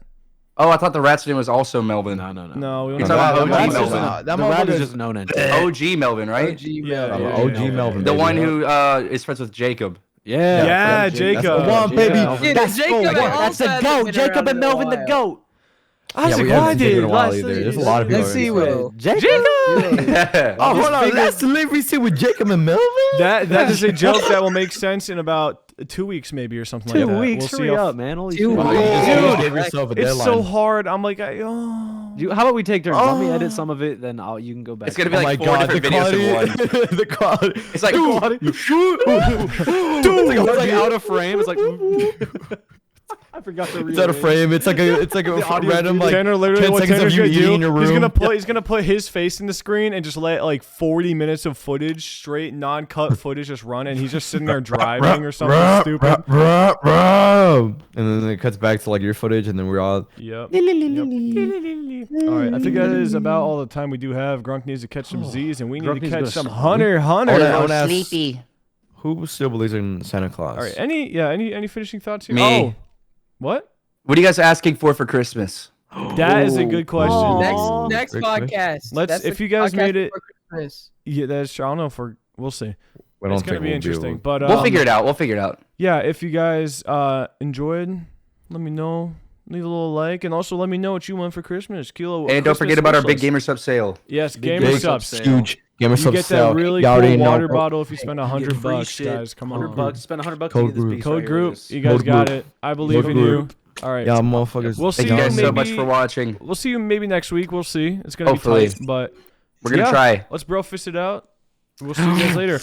Oh, I thought the rat's name was also Melvin. No, no, no. No, we You're don't talking know. about OG That's just Melvin. the rat is just a known entity. OG Melvin, right? OG, Yeah, man. yeah, OG yeah, Melvin. The baby. one who is friends with Jacob. Yeah. Yeah, That's Jacob. the one, baby. Yeah. Dude, That's Jacob the and one. all that have been around in a while. goat. I was Yeah, like, we why haven't seen Jacob in did a while last either. night- There's a lot of people. Let's see in what Jacob. Yeah. Oh, hold on. That's the livery scene with Jacob and Melvin. That is a joke that will make sense in about 2 weeks, maybe, or something like 2 that. weeks. We'll see Hurry how- up, man. Holy 2 shit. weeks. You just Dude, gave yourself a It's deadline. so hard. I'm like, How about we take turns? Let me edit some of it, then you can go back. It's gonna be Oh like my 4 god, the different videos in one. quality. The quality. It's like, It's like out of frame. It's like. I forgot to read. It's out of frame. It's like a audio random feed. like Tanner, literally, 10 what seconds Tanner's of you gonna eating do, in your room. he's gonna put his face in the screen and just let like 40 minutes of footage, straight non-cut footage, just run, and he's just sitting there driving or something stupid. And then it cuts back to like your footage, and then we're all. Yep. All right, I think that is about all the time we do have. Grunk needs to catch some Z's, and we need Grunk to needs to catch go some sleep. Hunter. I wanna ask, sleepy. who still believes in Santa Claus? All right, any finishing thoughts here? Me. Oh, what? What are you guys asking for Christmas? That is a good question. Aw. Next Great podcast. Let's- That's if the you guys podcast made it- before Christmas. Yeah, that's true. I don't know if we'll see. We don't It's gonna think be we'll interesting, able- but We'll figure it out. We'll figure it out. yeah, if you guys enjoyed, let me know. Leave a little like, and also let me know what you want for Christmas. Kilo. And don't Christmas forget about our wish big list. gamer sub sale. Yes, Big gamer Gamer subs. Sub Huge gamer You get that really Y'all already cool know. water bottle if you spend $100, $100, guys. Come on. $100. Spend $100 to Code get this group. piece Code right here. group. This- You guys Code got group. it. I believe Code in you. group. All right. Yeah, motherfuckers. We'll see Thank you you guys so much maybe- for watching. We'll see you maybe next week. We'll see. It's gonna Hopefully. be tight, but We're gonna yeah, try. Let's bro fist it out. We'll see you guys later.